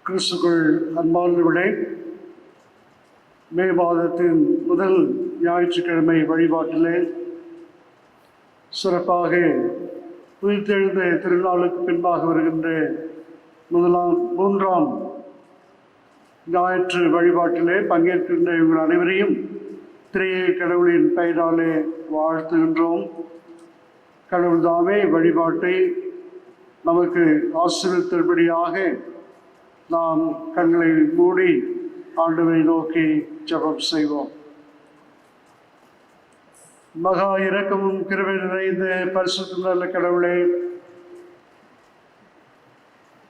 கிறிஸ்துக்குள் அன்பானவர்களே, மே மாதத்தின் முதல் ஞாயிற்றுக்கிழமை வழிபாட்டிலே சிறப்பாக உயிர்த்தெழுந்த திருநாளுக்கு பின்பாக வருகின்ற மூன்றாம் ஞாயிற்று வழிபாட்டிலே பங்கேற்கின்ற இவர்கள் அனைவரையும் திரையை கடவுளின் பெயராலே வாழ்த்துகின்றோம். கடவுள் தாமே வழிபாட்டை நமக்கு ஆசீர்வதித்தபடியாக நாம் கண்களை மூடி ஆண்டவரை நோக்கி ஜெபம் செய்வோம். மகா இரக்கமும் கிருபை நிறைந்த பரிசுத்த நல்ல கடவுளே,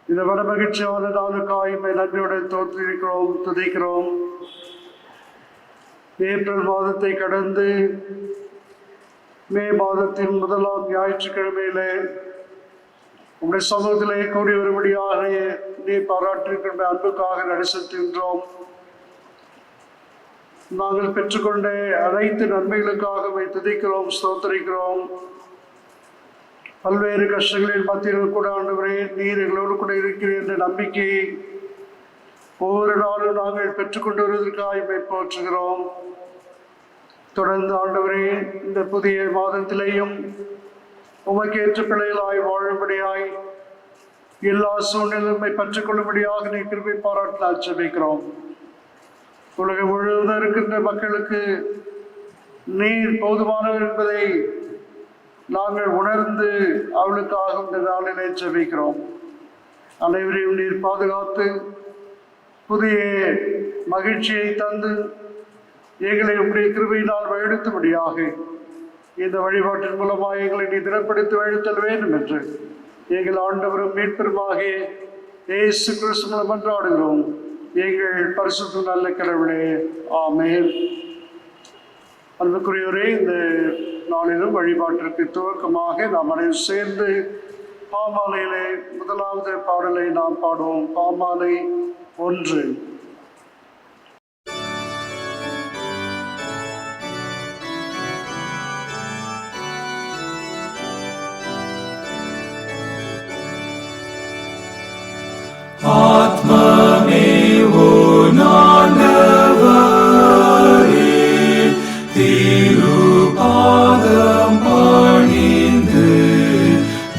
இந்த வட மகிழ்ச்சியான நாளுக்காய் நன்றியுடன் தோற்றிருக்கிறோம், துதிக்கிறோம். ஏப்ரல் மாதத்தை கடந்து மே மாதத்தின் முதலாம் ஞாயிற்றுக்கிழமையிலே உங்களுடைய சமூகத்திலே கூடி வரும்படியாக நீ பாராட்டிருக்கின்ற அன்புக்காக நடிசெலுத்துகின்றோம். நாங்கள் பெற்றுக்கொண்ட அனைத்து நன்மைகளுக்காக துதிக்கிறோம், ஸ்தோத்திரிக்கிறோம். பல்வேறு கஷ்டங்களின் மத்தியில் கூட ஆண்டவரே நீர் எங்களோடு கூட இருக்கிறீர் என்ற நம்பிக்கை ஒவ்வொரு நாளும் நாங்கள் பெற்றுக்கொண்டு வருவதற்காக போற்றுகிறோம். தொடர்ந்து ஆண்டவரே இந்த புதிய மாதத்திலேயும் உமக்கு ஏற்ற பிள்ளைகளாய் வாழும்படியாய் எல்லா சூழ்நிலையுமே பற்றிக்கொள்ளும்படியாக நீ கிருபை பாராட்டினால் ஜெபிக்கிறோம். உலகம் முழுவதும் இருக்கின்ற மக்களுக்கு நீர் போதுமானவர் என்பதை நாங்கள் உணர்ந்து அவளுக்காக இந்த நாளிலே ஜெபிக்கிறோம். அனைவரையும் நீர் பாதுகாத்து புதிய மகிழ்ச்சியை தந்து எங்களை உங்களுடைய கிருபையினால் வழிநடத்தும்படியாக இந்த வழிபாட்டின் மூலமாக எங்களை நீ திடப்படுத்தி வழித்தல் வேண்டும் என்று எங்கள் ஆண்டவரும் மீட்பெருமாக இயேசு கிறிஸ்து மூலம் மன்றாடுகிறோம் எங்கள் பரிசுத்த நல்ல கடவுளே, ஆமென். அன்புக்குரியவரே, இந்த நாளிலும் வழிபாட்டிற்கு துவக்கமாக நாம் அனைவரும் சேர்ந்து பாமாலையிலே முதலாவது பாடலை நாம் பாடுவோம். பாமாலை 1. ஆத்மமேவோ நாண்டவரே, திருபாதம் பணிந்து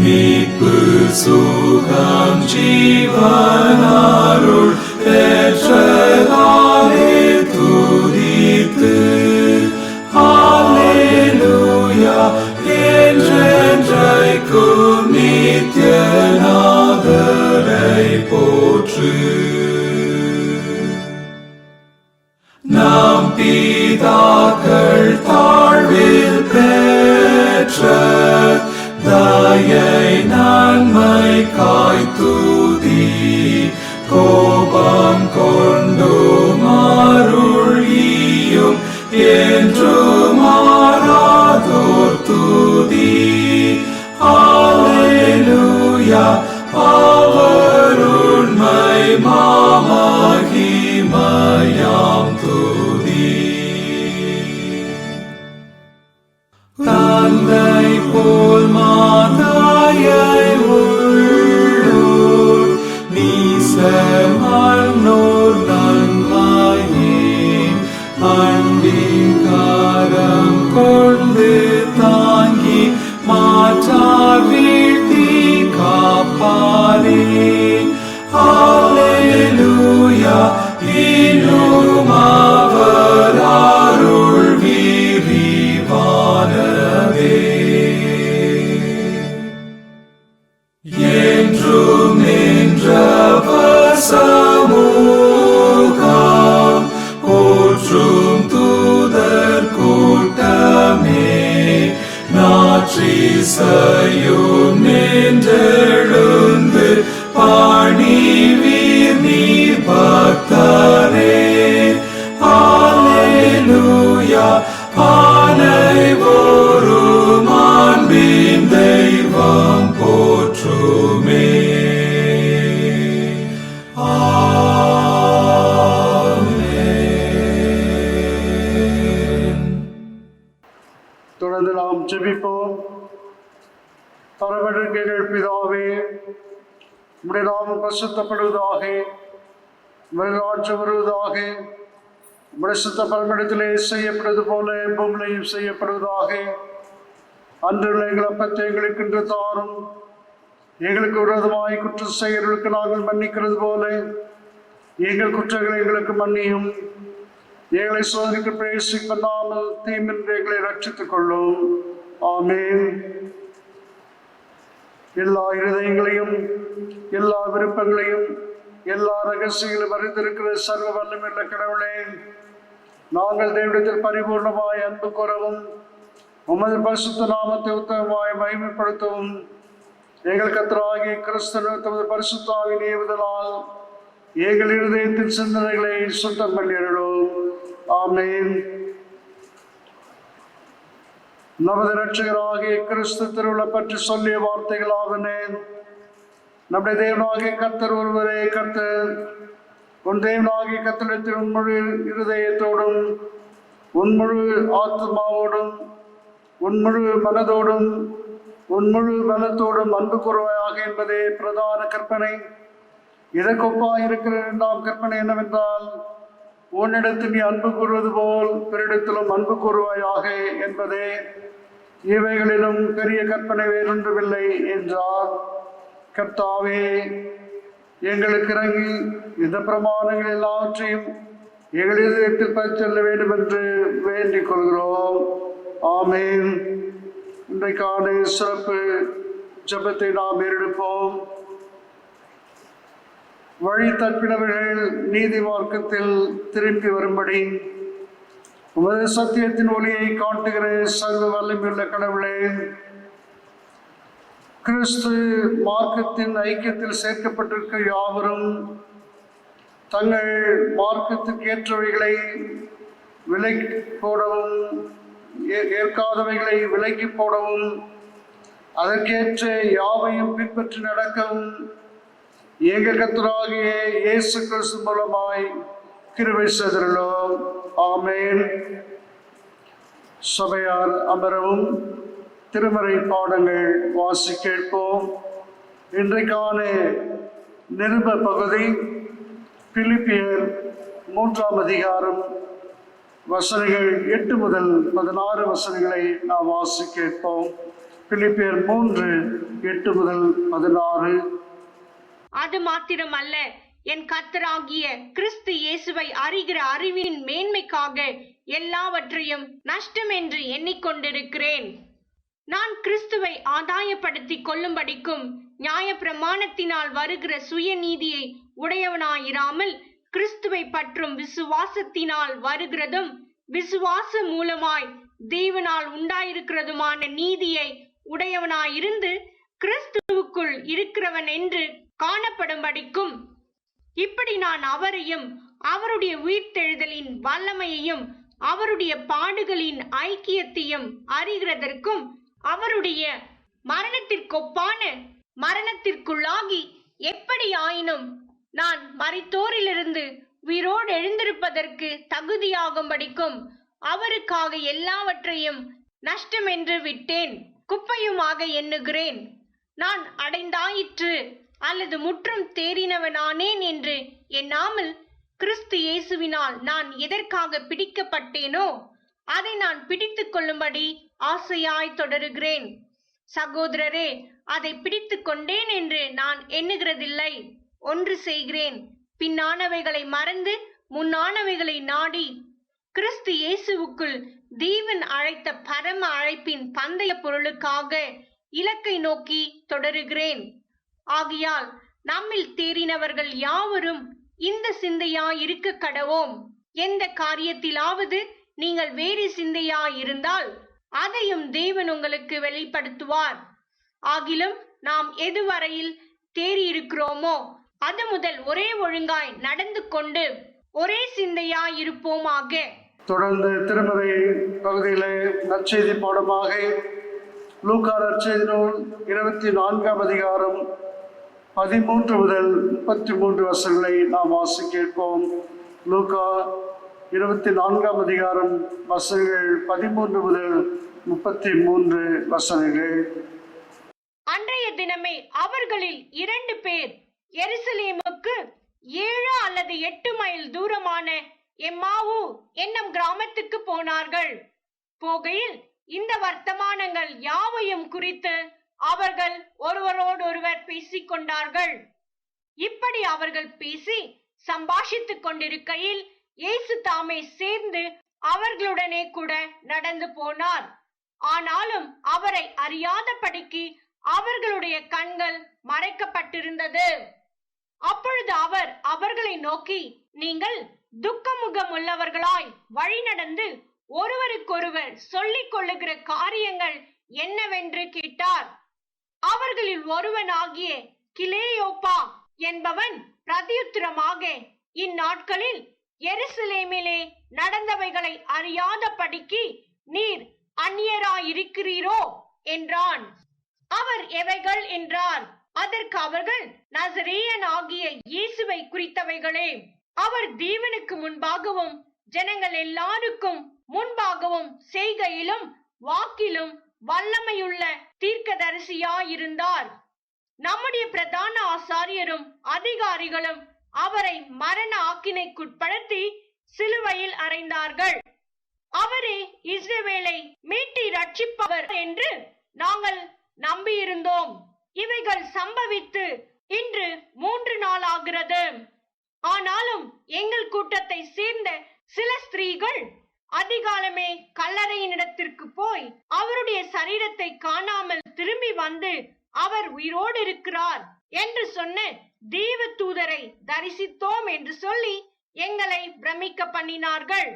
மீட்பு சுகம் ஜீவனருள் பெற்றதாலே துதித்து அல்லேலூயா என்றென்றைக்கும் நித்யநாதரை போற்று. நாம் பிதாக்கள் தாழ்வில் பெற்ற தயை நன்மை காய்த்துதி கோபம் கொண்டு மாருளியும் என்று மாறாதோர் துதி. அல்லேலூயா அவருண்மை மாமகிமயாம் துதி. தந்தை போல் மாதாயை உள்ளோர் நீசமன்னோர் நன்மையே அன்பின் கரம் கொண்டு தாங்கி மாற்றார் வீழ்த்தி காப்பாரே. அல்லேலூயா இன்னும் அவர் அருள் விரிவானதே. என்றும் நின்றவர் சமூகம் போற்றும் தூதர் கூட்டமே நாற்றிசையும் நின்றெழுந்து பணிவீர் நீர் பக்தரே. அல்லேலூயா அனைவரும் அன்பின் தெய்வம் போற்றுமே. தொடர்ந்து நாம் ஜெபிப்போம். பரம பிதாவே, உம்முடைய நாமம் பரிசுத்தப்படுவதாக. ராஜ்யம் வருவதாக. உம்முடைய சுத்த பரமஇடத்திலே செய்யப்படுவது போல பூமியிலையும் செய்யப்படுவதாக. அன்றுள்ள எங்கள் அப்பத்தை எங்களுக்கு இன்று தாரும். எங்களுக்கு விரோதமாய் குற்றம் செய்கிறவர்களுக்கு நாங்கள் மன்னிக்கிறது போல எங்கள் குற்றங்களை எங்களுக்கு மன்னியும். எங்களை சோதனைக்கு பிரவேசிக்க பண்ணாமல் தீமின்றி எங்களை ரட்சித்துக் கொள்ளும். ஆமென். எல்லா இருதயங்களையும் எல்லா விருப்பங்களையும் எல்லா ரகசியங்களும் அறிந்திருக்கிற சர்வ வல்லமையுள்ள கடவுளே, நாங்கள் தேவனிடத்தில் பரிபூர்ணமாய் அன்பு கூறவும் உமது பரிசுத்த நாமத்தை உத்தமமாய் மகிமைப்படுத்தவும் எங்கள் கர்த்தராகிய கிறிஸ்து தமது பரிசுத்த ஆவியின் ஏவுதலால் எங்கள் இருதயத்தின் சிந்தனைகளை சுத்தம் பண்ணியருளும். ஆமென். நமது இரட்சகராகிய கிறிஸ்து திருவிழா பற்றி சொல்லிய வார்த்தைகளாவன: நம்முடைய தேவனாகிய கர்த்தர் ஒருவரே கர்த்தர். உன் தேவனாகிய கர்த்தரிடத்தில் உன் முழு இருதயத்தோடும் உன் முழு ஆத்மாவோடும் உன் முழு மனதோடும் உன் முழு பலத்தோடும் அன்பு கூறுவாயாக என்பதே பிரதான கற்பனை. இதற்கொப்பாய் இருக்கிற இரண்டாம் கற்பனை என்னவென்றால், உன்னிடத்தில் நீ அன்பு கூறுவது போல் பிறரிடத்திலும் அன்பு கூறுவாயாக என்பதே. இவைகளிலும் பெரிய கற்பனை வேறொன்றுமில்லை என்றார். கர்த்தாவே, எங்களுக்கு இறங்கி இந்த பிரமாணங்கள் எல்லாவற்றையும் எங்கள் இதயத்தில் பதிச் செல்ல வேண்டும் என்று வேண்டிக் கொள்கிறோம். ஆமென். இன்றைக்கான சிறப்பு ஜெபத்தை நாம் ஏறெடுப்போம். வழி தப்பினவர்கள் நீதி மார்க்கத்தில் திரும்பி வரும்படி உமது சத்தியத்தின் ஒளியை காட்டுகிற சர்வ வல்லமையுள்ள கடவுளே, கிறிஸ்து மார்க்கத்தின் ஐக்கியத்தில் சேர்க்கப்பட்டிருக்க யாவரும் தங்கள் மார்க்கத்துக்கு ஏற்றவைகளை விலக்கி போடவும் ஏற்காதவைகளை விலக்கி போடவும் அதற்கேற்ற யாவையும் பின்பற்றி நடக்கவும் எங்கள் கர்த்தராகிய இயேசு கிறிஸ்து மூலமாய் கிருபை செய்தருளும். ஆமென். சபையார் அமரவும். திருமறை பாடங்கள் வாசி கேட்போம். இன்றைக்கான நிருப பகுதி பிலிப்பியர் 3ஆம் அதிகாரம் வசனங்கள் 8 முதல் 16 வசனங்களை நாம் வாசி கேட்போம். பிலிப்பியர் 3:8 முதல் 16. அது மாத்திரமல்ல, என் கர்த்தராகிய கிறிஸ்து இயேசுவை அறிகிற அறிவின் மேன்மைக்காக எல்லாவற்றையும் நஷ்டம் என்று எண்ணிக்கொண்டிருக்கிறேன். நான் கிறிஸ்துவை ஆதாயப்படுத்திக் கொள்ளும்படிக்கும் நியாய பிரமாணத்தினால் வருகிற சுயநீதியை உடையவனாயிராமல் கிறிஸ்துவை பற்றும் விசுவாசத்தினால் வருகிறதும் விசுவாச மூலமாய் தேவனால் உண்டாயிருக்கிறதுமான நீதியை உடையவனாயிருந்து கிறிஸ்துவுக்குள் இருக்கிறவன் என்று காணப்படும்படிக்கும் இப்படி நான் அவரையும் அவருடைய உயிர்த்தெழுதலின் வல்லமையையும் அவருடைய பாடுகளின் ஐக்கியத்தையும் அறிகிறதற்கும் அவருடைய மரணத்திற்கொப்பான மரணத்திற்குள்ளாகி எப்படி ஆயினும் நான் மரித்தோரிலிருந்து உயிரோடு எழுந்திருப்பதற்கு தகுதியாகும்படிக்கும் அவருக்காக எல்லாவற்றையும் நஷ்டம் என்று விட்டேன், குப்பையுமாக எண்ணுகிறேன். நான் அடைந்தாயிற்று அல்லது முற்றும் தேறினவனானேன் என்று எண்ணாமல் கிறிஸ்து இயேசுவினால் நான் எதற்காக பிடிக்கப்பட்டேனோ அதை நான் பிடித்து கொள்ளும்படி ஆசையாய் தொடருகிறேன். சகோதரரே, அதை பிடித்து கொண்டேன் என்று நான் எண்ணுகிறதில்லை. ஒன்று செய்கிறேன், பின்னானவைகளை மறந்து முன்னானவைகளை நாடி கிறிஸ்து இயேசுவுக்குள் தேவன் அழைத்த பரம அழைப்பின் பந்தய பொருளுக்காக இலக்கை நோக்கி தொடருகிறேன். ஆகையால் நம்மில் தேறினவர்கள் யாவரும் இந்த சிந்தையாயிருக்க கடவோம். எந்த காரியத்திலாவது நீங்கள் வேறு சிந்தையாயிருந்தால் அதையும் தேவன் உங்களுக்கு வெளிப்படுத்துவார். ஆகிலும் நாம் எதுவரையில் தேறியிருக்கிறோமோ அது முதல் ஒரே ஒழுங்காய் நடந்து கொண்டு ஒரே சிந்தையாயிருப்போமாக. தொடர்ந்து திருமறை பகுதியிலே நற்செய்தி பாடமாக லூக்கா நற்செய்தி நூல் 24ஆம் அதிகாரம் 13 முதல் 33 வசனங்களை நாம் வாசி கேட்போம். லூக்கா 24ஆம் அதிகாரம் வசனங்கள் 13 முதல் 33 வசனங்கள். அன்றைய தினமே அவர்களில் 2 பேர் எருசலேமுக்கு 7 அல்லது 8 மைல் தூரமான எம்மாவு என்னும் கிராமத்துக்கு போனார்கள். போகையில் இந்த வர்த்தமானங்கள் யாவையும் குறித்து அவர்கள் ஒருவரோடொருவர் பேசிக் கொண்டார்கள். இப்படி அவர்கள் பேசி சம்பாஷித்துக் கொண்டிருக்கையில் இயேசு தாமே சேர்ந்து அவர்களுடனே கூட நடந்து போனார். ஆனாலும் அவரை அறியாதபடிக்கு அவர்களுடைய கண்கள் மறைக்கப்பட்டிருந்தது. அப்பொழுது அவர் அவர்களை நோக்கி, நீங்கள் துக்கமுகம் உள்ளவர்களாய் வழி நடந்து ஒருவருக்கொருவர் சொல்லிக் கொள்ளுகிற காரியங்கள் என்னவென்று கேட்டார். அவர்களில் ஒருவனாகிய கிலேயோப்பா என்பவன் பிரதியுத்தரமாக, இந்நாட்களில் எருசலேமிலே நடந்தவைகளை அறியாதபடிக்கு நீர் அந்நியராயிருக்கிறீரோ என்றான். அவர் எவைகள் என்றார். அதற்கு அவர்கள், நசரேயன் ஆகிய இயேசுவை குறித்தவைகளே. அவர் தேவனுக்கு முன்பாகவும் ஜனங்கள் எல்லாருக்கும் முன்பாகவும் செய்கையிலும் வாக்கிலும் வல்லமையுள்ள தீர்க்கதரிசியாயிருந்தார். நம்முடைய பிரதான ஆசாரியரும் அதிகாரிகளும் அவரை மரண ஆக்கினைக்குட்படுத்தி சிலுவையில் அறைந்தார்கள். அவரே இஸ்ரவேலை மீட்டி ரட்சிப்பவர் என்று நாங்கள் நம்பியிருந்தோம். இவைகள் சம்பவித்து இன்று 3 நாள் ஆகிறது. ஆனாலும் எங்கள் கூட்டத்தை சேர்ந்த சில ஸ்திரீகள் அதிகாலமே கல்லறையினிடத்திற்கு போய் அவருடைய சரீரத்தை காணாமல் திரும்பி வந்து அவர் உயிரோடு இருக்கிறார் என்று சொன்ன தேவ தூதரை தரிசித்தோம் என்று சொல்லி எங்களை பிரமிக்க பண்ணினார்கள்.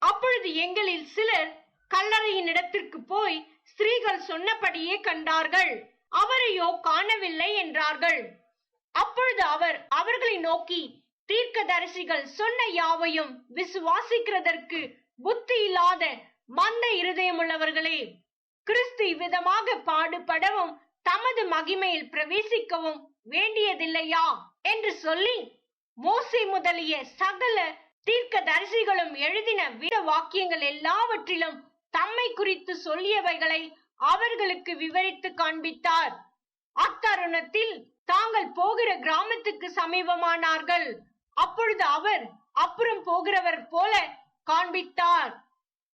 அப்பொழுது எங்களில் சிலர் கல்லறையின் இடத்திற்கு போய் ஸ்திரீகள் சொன்னபடியே கண்டார்கள், அவரையோ காணவில்லை என்றார்கள். அப்பொழுது அவர் அவர்களை நோக்கி, தீர்க்கதரிசிகள் சொன்ன யாவையும் விசுவாசிக்கிறதற்கு புத்தி இல்லாத மந்த இருதயமுள்ளவர்களே, கிறிஸ்து இவ்விதமாக பாடுபடவும் தமது மகிமையில் பிரவேசிக்கவும் வேண்டியதில்லையா என்று சொல்லி, மோசே முதலிய சகல தீர்க்கதரிசிகளும் எழுதின வேத வாக்கியங்கள் எல்லாவற்றிலும் தம்மை குறித்து சொல்லியவைகளை அவர்களுக்கு விவரித்து காண்பித்தார். அத்தருணத்தில் தாங்கள் போகிற கிராமத்துக்கு சமீபமானார்கள். அப்பொழுது அவர் அப்புறம் போகிறவர் போல காண்பித்தார்.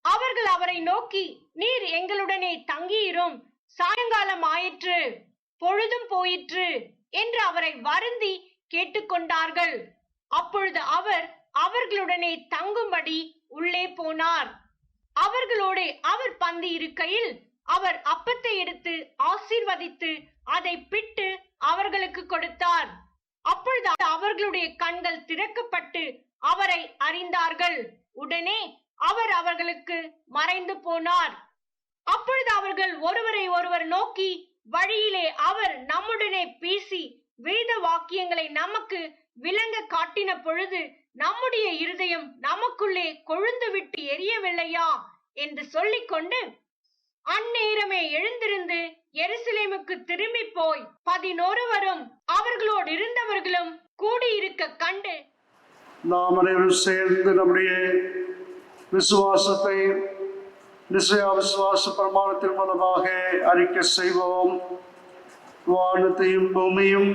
அவர்கள் அவரை நோக்கி, நீர் எங்களுடனே தங்கியிரும், சாயங்காலம் ஆயிற்று, பொழுதும் போயிற்று என்று அவரை வருந்தி கேட்டுக்கொண்டார்கள். அப்பொழுது அவர் அவர்களுடனே தங்கும்படி உள்ளே போனார். அவர்களோடு அவர் பந்தி இருக்கையில் அவர் அப்பத்தை எடுத்து ஆசீர்வதித்து அதை பிட்டு அவர்களுக்கு கொடுத்தார். அப்பொழுது அவர்களுடைய கண்கள் திறக்கப்பட்டு அவரை அறிந்தார்கள். உடனே அவர் அவர்களுக்கு மறைந்து போனார். அப்பொழுது அவர்கள் ஒருவரை ஒருவர் நோக்கி, வழியிலே அவர் நம்முடனே பேசி வேத வாக்கியங்களை நமக்கு விளங்க காட்டின பொழுது நம்முடைய இருதயம் நமக்குள்ளே கொழுந்து விட்டு எரியவில்லையா என்று சொல்லிக்கொண்டு அந்நேரமே எழுந்திருந்து எருசலேமுக்கு திரும்பி போய் 11 அவர்களோடு இருந்தவர்களும் கூடியிருக்க கண்டு, நாம் அனைவரும் சேர்ந்து நம்முடைய விசுவாசத்தை நிச்சய விசுவாச பிரமாணத்தின் மூலமாக அறிக்கை செய்வோம். வானத்தையும் பூமியும்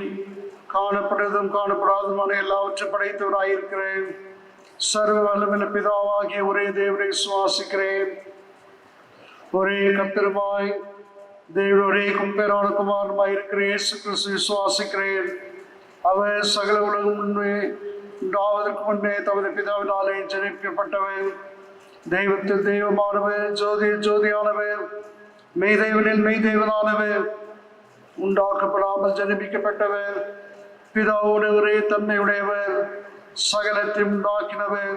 காணப்படுவதும் காணப்படாததுமான எல்லாவற்றையும் படைத்தவராயிருக்கிறேன். சர்வ வல்லமையுள்ள பிதாவாகிய ஒரே தேவனை விசுவாசிக்கிறேன். ஒரே கர்த்தருமாய் தேவன் ஒரே கும்பேரான குமாரனுமாய் இருக்கிற இயேசு கிறிஸ்து விசுவாசிக்கிறேன். அவர் சகல உலகம் முன்பே உண்டாவதற்கு முன்பே தமது பிதாவினாலே ஜனிக்கப்பட்டவர், தெய்வத்தில் தெய்வமானவர், ஜோதியில் ஜோதியானவர், மெய்தேவனில் மெய்தேவனானவர், உண்டாக்கப்படாமல் ஜனிப்பிக்கப்பட்டவர், பிதாவோடு ஒரே தன்மையுடையவர், சகலத்தையும் உண்டாக்கினவர்,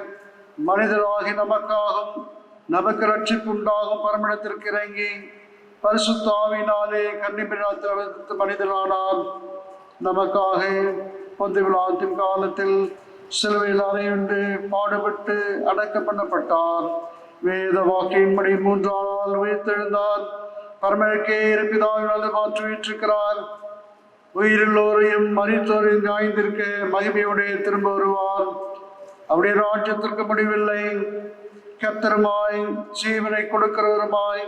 மனிதராகி நமக்காகவும் நமக்கு ரட்சிப்பு உண்டாகும் பரமஇடத்திற்கு இறங்கி பரிசுத்த ஆவியினாலே கன்னிபிராத்து மனிதனானார். நமக்காக பொந்து விழாத்தின் காலத்தில் சிலுவையில் அறையுண்டு பாடுபட்டு அடக்கம் பண்ணப்பட்டார். வேத வாக்கின்படி 3ஆம் நாள் உயிர்த்தெழுந்தார். பரமனுக்கே பிதாவினால் மாற்றி வீற்றிருக்கிறார். உயிருள்ளோரையும் மரித்தோரையும் நியாயந்திருக்க மகிமையோடு திரும்ப வருவார். அவருடைய ராஜ்யத்திற்கு முடிவில்லை. கர்த்தருமாய் ஜீவனை கொடுக்கிறவருமாய்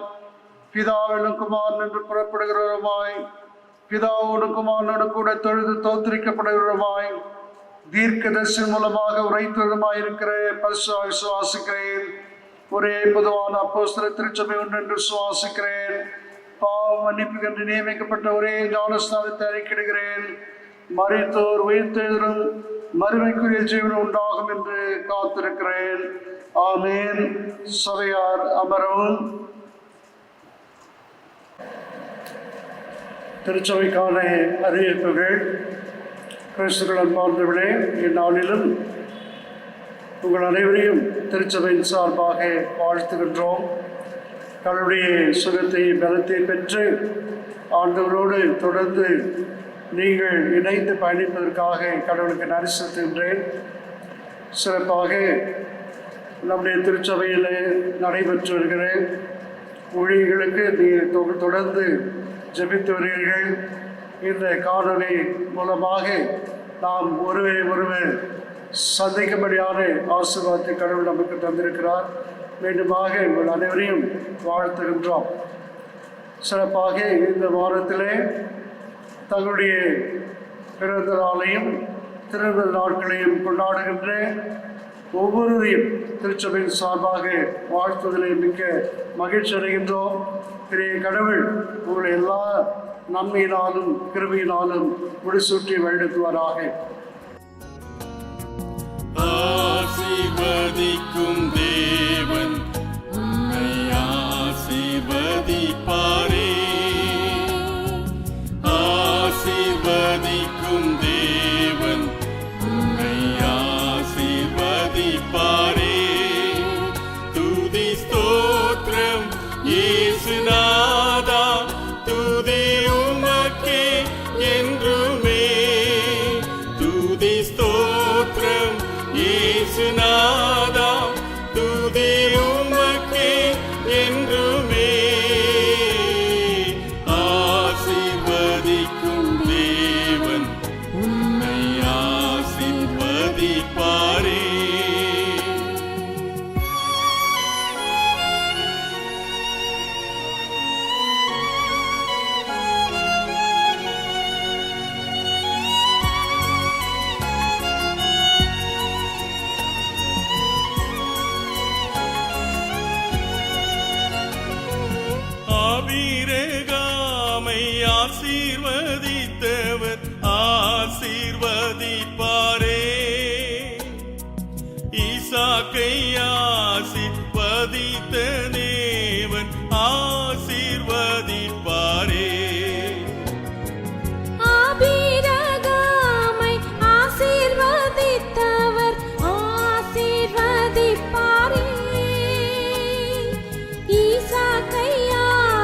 பிதாவிலும் குமாரன் என்று புறப்படுகிறவருமாய் பிதாவோடு குமாரனோடு கூட தொழுது தோத்திரிக்கப்படுகிறவருமாய் தீர்க்கதரிசி மூலமாக உரைத்ததுமாயிருக்கிற பரிசுத்தமாக விசுவாசிக்கிறேன். ஒரே பொதுவான அப்போஸ்தல திருச்சபை ஒன்று என்று விசுவாசிக்கிறேன். பாவ மன்னிப்பு என்று நியமிக்கப்பட்ட ஒரே ஞானஸ்நானத்தை அறிக்கையிடுகிறேன். மரித்தோர் உயிர்த்தெழுதலும் மறுமைக்குரிய ஜீவனம் உண்டாகும் என்று காத்திருக்கிறேன். ஆமேன். சபையார் அமரவும். திருச்சபைக்கான அறிவிப்புகள். கிறிஸ்துக்கள் அன்பார்ந்தவர்களே, இந்நாளிலும் உங்கள் அனைவரையும் திருச்சபையின் சார்பாக வாழ்த்துகின்றோம். கடவுளுடைய சுகத்தை பலத்தை பெற்று ஆண்டவரோடு தொடர்ந்து நீங்கள் இணைந்து பயணிப்பதற்காக கடவுளுக்கு நன்றி செலுத்துகின்றேன். சிறப்பாக நம்முடைய திருச்சபையில் நடைபெற்று வருகிற ஊழியர்களுக்கு நீங்கள் தொடர்ந்து ஜெபித்து வருகிறீர்கள். இந்த காணொலி மூலமாக நாம் ஒருவர் சந்திக்கும்படியான ஆசீர்வாதத்தை கடவுள் நமக்கு தந்திருக்கிறார். மீண்டுமாக உங்கள் அனைவரையும் வாழ்த்துகின்றோம். சிறப்பாக இந்த வாரத்திலே தங்களுடைய பிறந்த நாளையும் திருந்த நாட்களையும் கொண்டாடுகின்ற ஒவ்வொருவரையும் திருச்சபையின் சார்பாக வாழ்த்துவதிலே மிக்க மகிழ்ச்சி அடைகின்றோம். பெரிய கடவுள் உங்களை எல்லா நன்மையினாலும் கிருபையினாலும் முடிசூட்டி வழிநடத்துவாராக. ஆசீர்வதிக்கும் தேவன் உன்னை ஆசீர்வதிப்பாரே. ஆசீர்வதிக்கும் தேவன் உன்னை ஆசீர்வதிப்பாரே. துதி ஸ்தோத்திரம் இயேசுநாதா, துதி உமக்கே என்றுமே. துதி ஸ்தோத்திரம் இயேசுநாதா, துதி உமக்கே என்றுமே. ஆசீர்வதிக்கும் தேவன் உன்னை ஆசீர்வதிப்பாரே. ஆபிரகாமை ஆசீர்வதித்தவர் ஆசீர்வதிப்பாரே. ஈசாக்கை ஆசீர்வதித்த தேவன் ஆசீர்வதிப்பாரே. ஆபிரகாமை ஆசீர்வதித்தவர் ஆசீர்வதிப்பாரே. ஈசாக்கை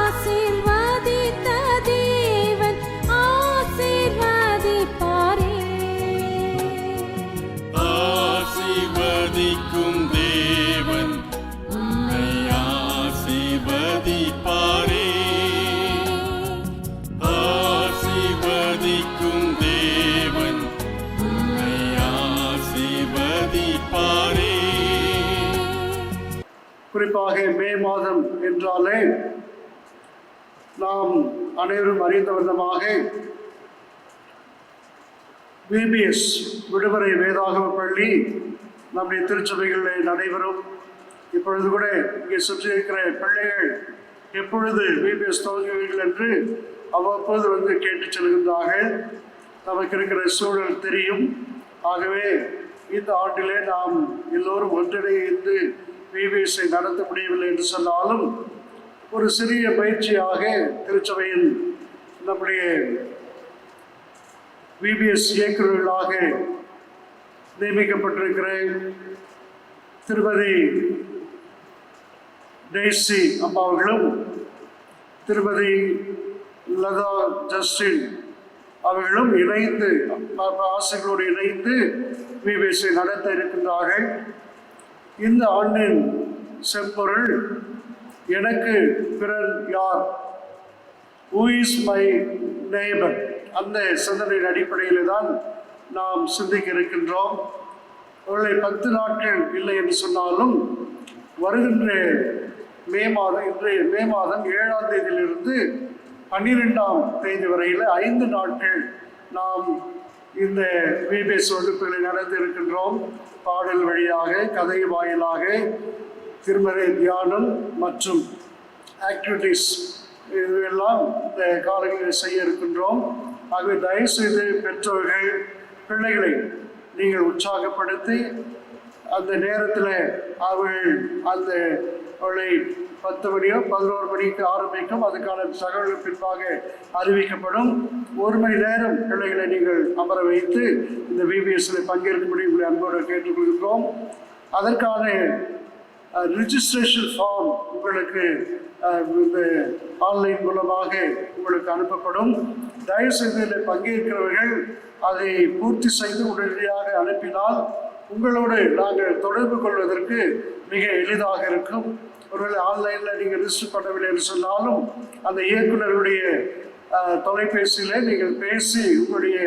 ஆசீர்வதித்த தேவன் ஆசீர்வதிப்பாரே. ஆசீர்வதிக்கும் தேவன் உன்னை ஆசீர்வதிப்பாரே. ஆசீர்வதிக்கும் தேவன் உன்னை ஆசீர்வதிப்பாரே. குறிப்பாக மே மாதம் என்றாலே நாம் அனைவரும் அறிந்த விதமாக VBS விடுமுறை வேதாகம பள்ளி நம்முடைய திருச்சபைகளில் நடைபெறும். இப்பொழுது கூட இங்கே சுற்றி இருக்கிற பிள்ளைகள் எப்பொழுது VBS துவங்குவீர்கள் என்று அவ்வப்போது வந்து கேட்டு செல்கின்றார்கள். நமக்கு இருக்கிற சூழல் தெரியும். ஆகவே இந்த ஆண்டிலே நாம் எல்லோரும் ஒன்றிணைந்து VBSஐ நடத்த முடியவில்லை என்று சொன்னாலும் ஒரு சிறிய பயிற்சியாக திருச்சபையின் நம்முடைய VBS இயக்குநர்களாக நியமிக்கப்பட்டிருக்கிற திருமதி டெய்சி அம்மா அவர்களும் திருமதி லதா ஜஸ்டின் அவர்களும் இணைந்து ஆசிரியர்களோடு இணைந்து VBSஐ நடத்த இருக்கின்றார்கள். இந்த ஆண்டின் செம்பொருள் எனக்கு பிறர் யார், who is my neighbor, அந்த சிந்தனையின் அடிப்படையில் தான் நாம் சிந்திக்க இருக்கின்றோம். அவர்களை 10 நாட்கள் இல்லை என்று சொன்னாலும் வருகின்ற மே மாதம் 7ஆம் தேதியிலிருந்து 12ஆம் தேதி வரையில் 5 நாட்கள் நாம் இந்த விபிஎஸ் வகுப்புகளை நடத்தி இருக்கின்றோம். பாடல் வழியாக, கதை வாயிலாக, திருமறை தியானம் மற்றும் ஆக்டிவிட்டீஸ் இதுவெல்லாம் இந்த காலங்களில் செய்ய இருக்கின்றோம். ஆகவே தயவுசெய்து பெற்றோர்கள் பிள்ளைகளை நீங்கள் உற்சாகப்படுத்தி அந்த நேரத்தில் அவர்கள் அந்த அவளை 10 மணியோ 11 மணிக்கு ஆரம்பிக்கும். அதுக்கான தகவல்கள் பின்பாக அறிவிக்கப்படும். 1 மணி நேரம் பிள்ளைகளை நீங்கள் அமர வைத்து இந்த விபிஎஸ்ல பங்கேற்கும்படி உங்களை அன்போடு கேட்டுக்கொள்கிறோம். அதற்கான ரிஜிஸ்ட்ரேஷன் ஃபார்ம் உங்களுக்கு இந்த ஆன்லைன் மூலமாக உங்களுக்கு அனுப்பப்படும். தயவுசெய்து இதில் பங்கேற்கிறவர்கள் அதை பூர்த்தி செய்து உடனடியாக அனுப்பினால் உங்களோடு நாங்கள் தொடர்பு கொள்வதற்கு மிக எளிதாக இருக்கும். ஒருவேளை ஆன்லைனில் நீங்கள் ரிஜிஸ்டர் பண்ணவில்லை என்று சொன்னாலும் அந்த இயக்குநருடைய தொலைபேசியில் நீங்கள் பேசி உங்களுடைய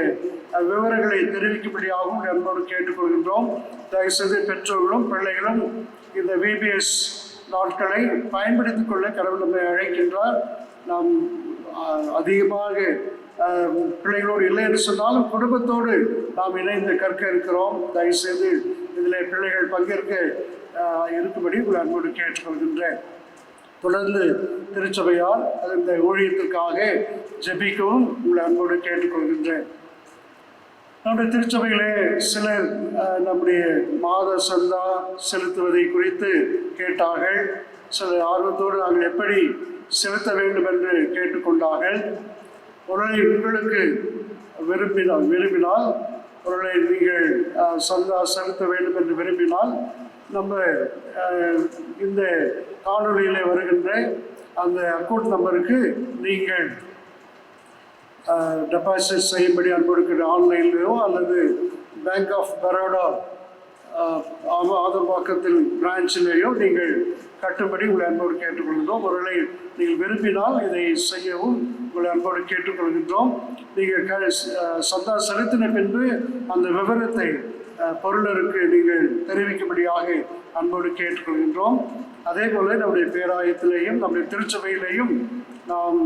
விவரங்களை தெரிவிக்கும்படியாகவும் அன்போடு கேட்டுக்கொள்கின்றோம். தயவுசெய்து பெற்றோர்களும் பிள்ளைகளும் இந்த விபிஎஸ் நாட்களை பயன்படுத்திக் கொள்ள கடவுள் நம்மை அழைக்கின்றார். நாம் அதிகமாக பிள்ளைகளோடு இல்லை என்று சொன்னாலும் குடும்பத்தோடு நாம் இணைந்து கற்க இருக்கிறோம். தயவுசெய்து இதில் பிள்ளைகள் பங்கேற்க இருக்கும்படி உங்கள் அன்போடு கேட்டுக்கொள்கின்றேன். தொடர்ந்து திருச்சபையார் இந்த ஊழியத்திற்காக ஜெபிக்கவும் உங்களை அன்போடு கேட்டுக்கொள்கின்றேன். நம்முடைய திருச்சபையிலே சிலர் நம்முடைய மாத சந்தா செலுத்துவதை குறித்து கேட்டார்கள். சில ஆர்வத்தோடு நாங்கள் எப்படி செலுத்த வேண்டும் என்று கேட்டுக்கொண்டார்கள். ஒருவேளை உங்களுக்கு விரும்பினால் ஒருவேளை நீங்கள் சந்தா செலுத்த வேண்டும் என்று விரும்பினால் நம்ம இந்த காணொலியில் வருகின்ற அந்த அக்கௌண்ட் நம்பருக்கு நீங்கள் டெபாசிட் செய்யும்படி அன்படுக்கிற ஆன்லைன்லையோ அல்லது பேங்க் ஆஃப் பரோடா ஆதம்பாக்கத்தில் பிரான்ச்சிலேயோ நீங்கள் கட்டும்படி உங்களை அன்போடு கேட்டுக்கொள்கின்றோம். ஒருவேளை நீங்கள் விரும்பினால் இதை செய்யவும் உங்களை அன்போடு கேட்டுக்கொள்கின்றோம். நீங்கள் சந்தா செலுத்தின பின்பு அந்த விவரத்தை பொருளருக்கு நீங்கள் தெரிவிக்கும்படியாக அன்போடு கேட்டுக்கொள்கின்றோம். அதே போல நம்முடைய பேராயத்திலேயும் நம்முடைய திருச்சபையிலேயும் நாம்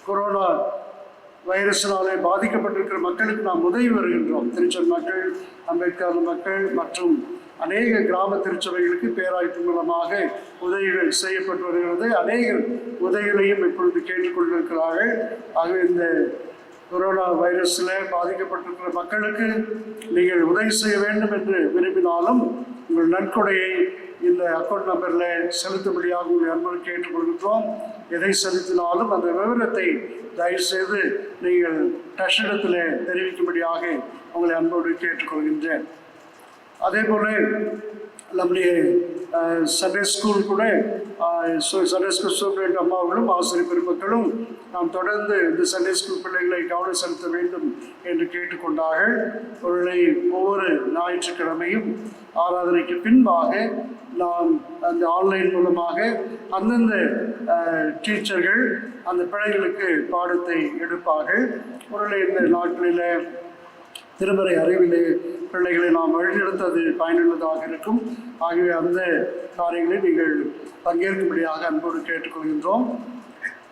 கொரோனா வைரஸினாலே பாதிக்கப்பட்டிருக்கிற மக்களுக்கு நாம் உதவி வருகின்றோம். திருச்சபை மக்கள், அம்பேத்கர் மக்கள் மற்றும் அநேக கிராம திருச்சபைகளுக்கு பேராயத்தின் மூலமாக உதவிகள் செய்யப்பட்டு வருகிறது. அநேக உதவிகளையும் இப்பொழுது கேட்டுக்கொண்டிருக்கிறார்கள். ஆகவே இந்த கொரோனா வைரஸில் பாதிக்கப்பட்டிருக்கிற மக்களுக்கு நீங்கள் உதவி செய்ய வேண்டும் என்று விரும்பினாலும் உங்கள் நன்கொடையை இந்த அக்கௌண்ட் நம்பரில் செலுத்தும்படியாக உங்களை அன்போடு கேட்டுக்கொள்கின்றோம். எதை செலுத்தினாலும் அந்த விவரத்தை தயவுசெய்து நீங்கள் டஷிடத்தில் தெரிவிக்கும்படியாக உங்களை அன்போடு கேட்டுக்கொள்கின்றேன். அதே போல நம்முடைய சண்டே ஸ்கூல் கூட சண்டே ஸ்கூல் ஸ்டூடெண்ட் அம்மாவுகளும் ஆசிரியர் பெருமக்களும் நாம் தொடர்ந்து இந்த சண்டே ஸ்கூல் பிள்ளைகளை கவனம் செலுத்த வேண்டும் என்று கேட்டுக்கொண்டார்கள். ஒவ்வொரு ஞாயிற்றுக்கிழமையும் ஆராதனைக்கு பின்பாக நாம் அந்த ஆன்லைன் மூலமாக அந்தந்த டீச்சர்கள் அந்த பிள்ளைகளுக்கு பாடத்தை எடுப்பார்கள். இந்த நாட்களில் திருமறை அறிவிலே பிள்ளைகளை நாம் வழிநடத்தது பயனுள்ளதாக இருக்கும். ஆகவே அந்த காரியங்களை நீங்கள் பங்கேற்கும்படியாக அன்போடு கேட்டுக்கொள்கின்றோம்.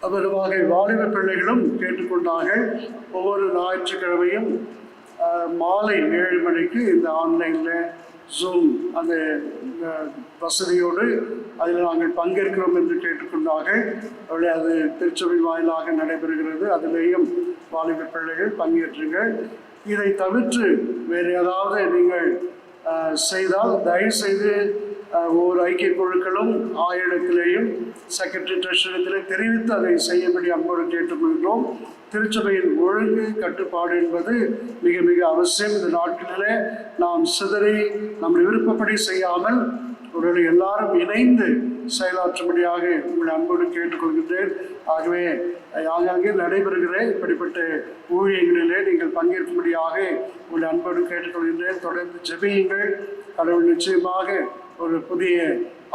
அவ்வளவாக வாலிப பிள்ளைகளும் கேட்டுக்கொண்டார்கள். ஒவ்வொரு ஞாயிற்றுக்கிழமையும் மாலை 7 மணிக்கு இந்த ஆன்லைனில் ஜூம் அந்த வசதியோடு அதில் நாங்கள் பங்கேற்கிறோம் என்று கேட்டுக்கொண்டார்கள். அது திருச்சபை வாயிலாக நடைபெறுகிறது. அதிலேயும் வாலிப பிள்ளைகள் பங்கேற்றுங்கள். இதை தவிர்த்து வேறு ஏதாவது நீங்கள் செய்தால் தயவுசெய்து ஒவ்வொரு ஐக்கிய குழுக்களும் ஆயிடத்திலேயும் செக்ரட்டரி ட்ரெஷரத்திலே தெரிவித்து அதை செய்யும்படி அன்போடு கேட்டுக்கொள்கிறோம். திருச்சபையின் ஒழுங்கு கட்டுப்பாடு என்பது மிக மிக அவசியம். இந்த நாட்களிலே நாம் சிதறி நம்முடைய விருப்பப்படி செய்யாமல் ஒருவேளை எல்லாரும் இணைந்து செயலாற்றும்படியாக உங்களை அன்போடு கேட்டுக்கொள்கின்றேன். ஆகவே ஆங்காங்கே நடைபெறுகிற இப்படிப்பட்ட ஊழியங்களிலே நீங்கள் பங்கேற்கும்படியாக உங்களை அன்போடு கேட்டுக்கொள்கின்றேன். தொடர்ந்து ஜெபியுங்கள். கடவுள் நிச்சயமாக ஒரு புதிய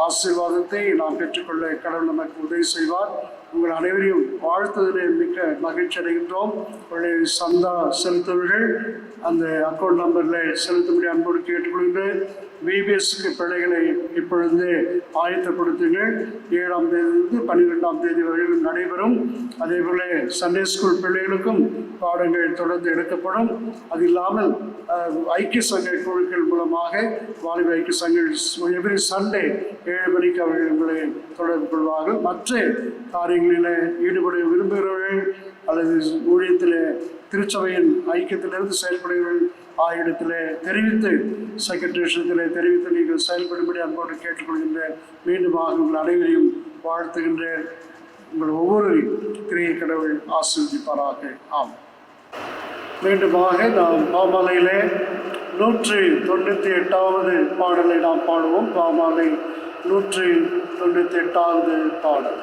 ஆசீர்வாதத்தை நாம் பெற்றுக்கொள்ள கடவுள் நமக்கு உதவி செய்வார். உங்கள் அனைவரையும் வாழ்த்துவதிலே மிக்க மகிழ்ச்சி அடைகின்றோம். சந்தா செலுத்துவர்கள் அந்த அக்கௌண்ட் நம்பரில் செலுத்தும்படி அன்போடு கேட்டுக்கொள்கின்றேன். VBSக்கு பிள்ளைகளை இப்பொழுது ஆயத்தப்படுத்துங்கள். 7ஆம் தேதியிலிருந்து 12ஆம் தேதி வரையிலும் நடைபெறும். அதேபோல சண்டே ஸ்கூல் பிள்ளைகளுக்கும் பாடங்கள் தொடர்ந்து எடுக்கப்படும். அது இல்லாமல் ஐக்கிய சங்க குழுக்கள் மூலமாக வாலிப ஐக்கிய சங்கங்கள் எவ்ரி சண்டே 7 மணிக்கு அவர்கள் உங்களை தொடர்பு கொள்வார்கள். மற்ற காரியங்களில் ஈடுபட விரும்புகிறவர்கள் அல்லது ஊழியத்தில் திருச்சபையின் ஐக்கியத்திலிருந்து செயல்படுகிறவர்கள் ஆகிடத்தில் தெரிவித்து செக்ரட்டரியேட்டில் தெரிவித்து நீங்கள் செயல்படும்படி அன்போடு கேட்டுக்கொள்கின்றேன். மீண்டுமாக உங்கள் அனைவரையும் வாழ்த்துகின்ற உங்கள் ஒவ்வொருவரையும் கிரிய கடவுள் ஆசீர்வதிப்பாராக. ஆம். மீண்டுமாக நாம் பாமாலையிலே 198வது பாடலை நாம் பாடுவோம். பாமாலை 198வது பாடல்.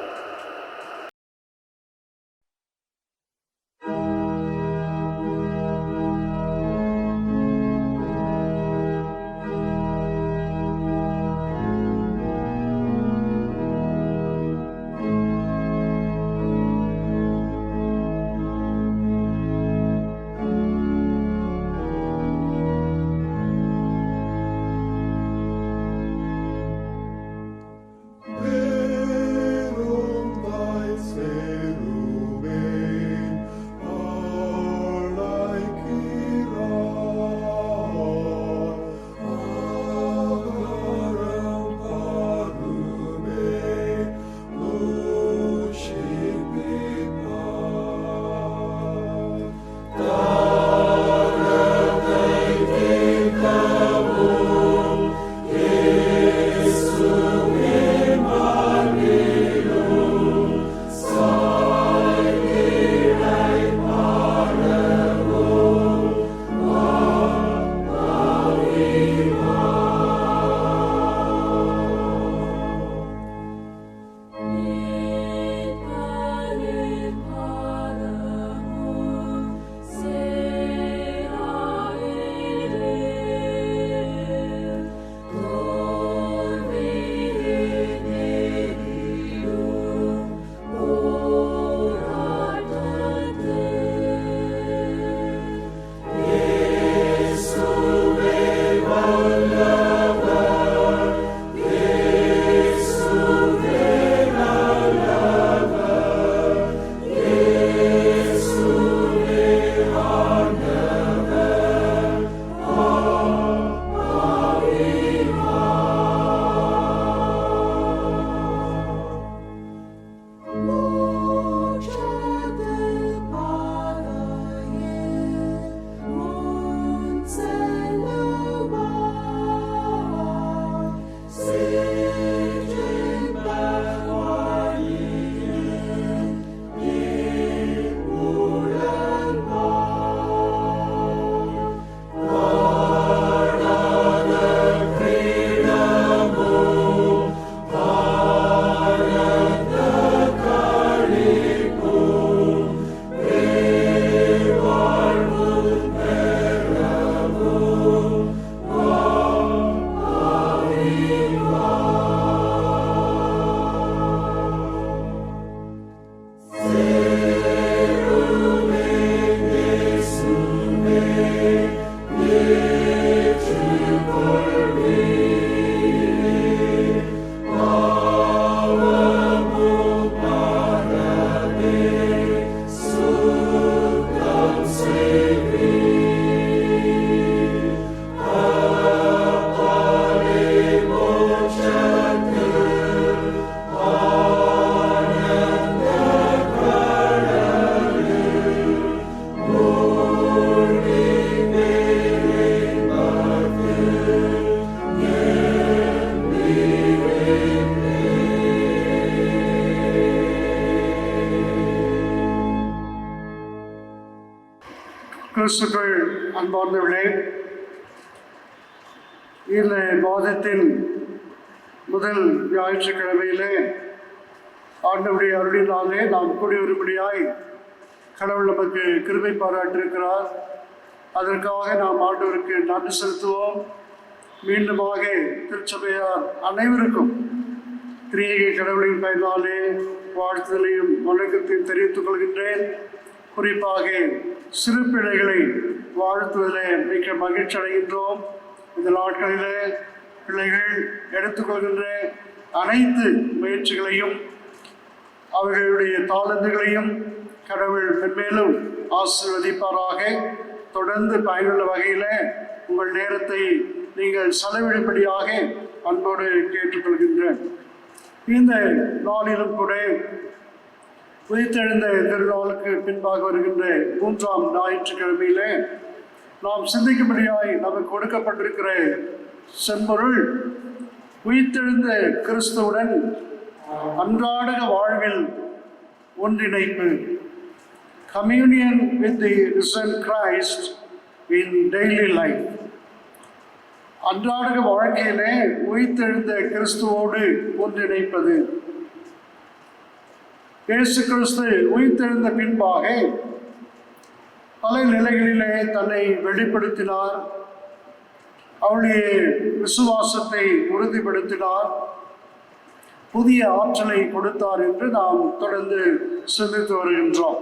கிறிஸ்துக்கள் அன்பார்ந்தவர்களே, இந்த மாதத்தின் முதல் ஞாயிற்றுக்கிழமையிலே ஆண்டவருடைய அருளினாலே நாம் கூடியிருப்படியாய் கடவுள் நமக்கு கிருபை பாராட்டியிருக்கிறார். அதற்காக நாம் ஆண்டவருக்கு நன்றி செலுத்துவோம். மீண்டுமாக திருச்சபையார் அனைவருக்கும் திரியேக கடவுளின் பெயராலே வாழ்த்துதலையும் வணக்கத்தையும் தெரிவித்துக் கொள்கின்றேன். குறிப்பாக சிறு பிள்ளைகளை வாழ்த்துவதிலே மிக்க மகிழ்ச்சி அடைகின்றோம். இந்த நாட்களிலே பிள்ளைகள் எடுத்துக்கொள்கின்ற அனைத்து முயற்சிகளையும் அவர்களுடைய தாளந்துகளையும் கடவுள் மென்மேலும் ஆசீர்வதிப்பாராக. தொடர்ந்து பயனுள்ள வகையில் உங்கள் நேரத்தை நீங்கள் செலவிடும்படியாக அன்போடு கேட்டுக்கொள்கின்றேன். இந்த நாளிலும் கூட உயிர்த்தெழுந்த திருநாளுக்கு பின்பாக வருகின்ற 3ஆம் ஞாயிற்றுக்கிழமையில நாம் சிந்திக்கும்படியாய் நமக்கு கொடுக்கப்பட்டிருக்கிற செம்பொருள் உயிர்த்தெழுந்த கிறிஸ்துவுடன் அன்றாட வாழ்வில் ஒன்றிணைப்பு, communion with the risen Christ in daily life. அன்றாட வாழ்க்கையிலே உயிர்த்தெழுந்த கிறிஸ்துவோடு ஒன்றிணைப்பது. இயேசு கிறிஸ்து உயிர்த்தெழுந்த பின்பாக பல நிலைகளிலே தன்னை வெளிப்படுத்தினார், அவருடைய விசுவாசத்தை உறுதிப்படுத்தினார், புதிய ஆற்றலை கொடுத்தார் என்று நாம் தொடர்ந்து சிந்தித்து வருகின்றோம்.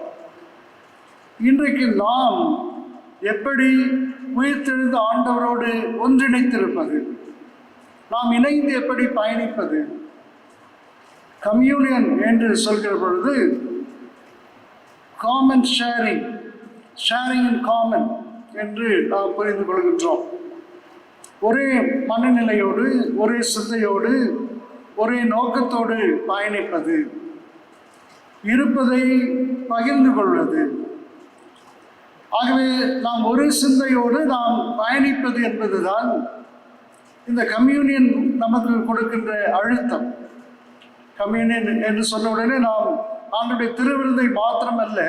இன்றைக்கு நாம் எப்படி உயிர்த்தெழுந்த ஆண்டவரோடு ஒன்றிணைத்திருப்பது, நாம் இணைந்து எப்படி பயணிப்பது? கம்யூனியன் என்று சொல்கிற பொழுது காமன் ஷேரிங் இன் காமன் என்று நாம் புரிந்து கொள்கின்றோம். ஒரே மனநிலையோடு, ஒரே சிந்தையோடு, ஒரே நோக்கத்தோடு பயணிப்பது, இருப்பதை பகிர்ந்து கொள்வது. ஆகவே நாம் ஒரு சிந்தையோடு நாம் பயணிப்பது என்பதுதான் இந்த கம்யூனியன் நமக்கு கொடுக்கின்ற அழுத்தம். கம்யூனியன் என்று சொன்ன உடனே நாம் ஆண்டவருடைய திருவிருந்தை மாத்திரமல்ல,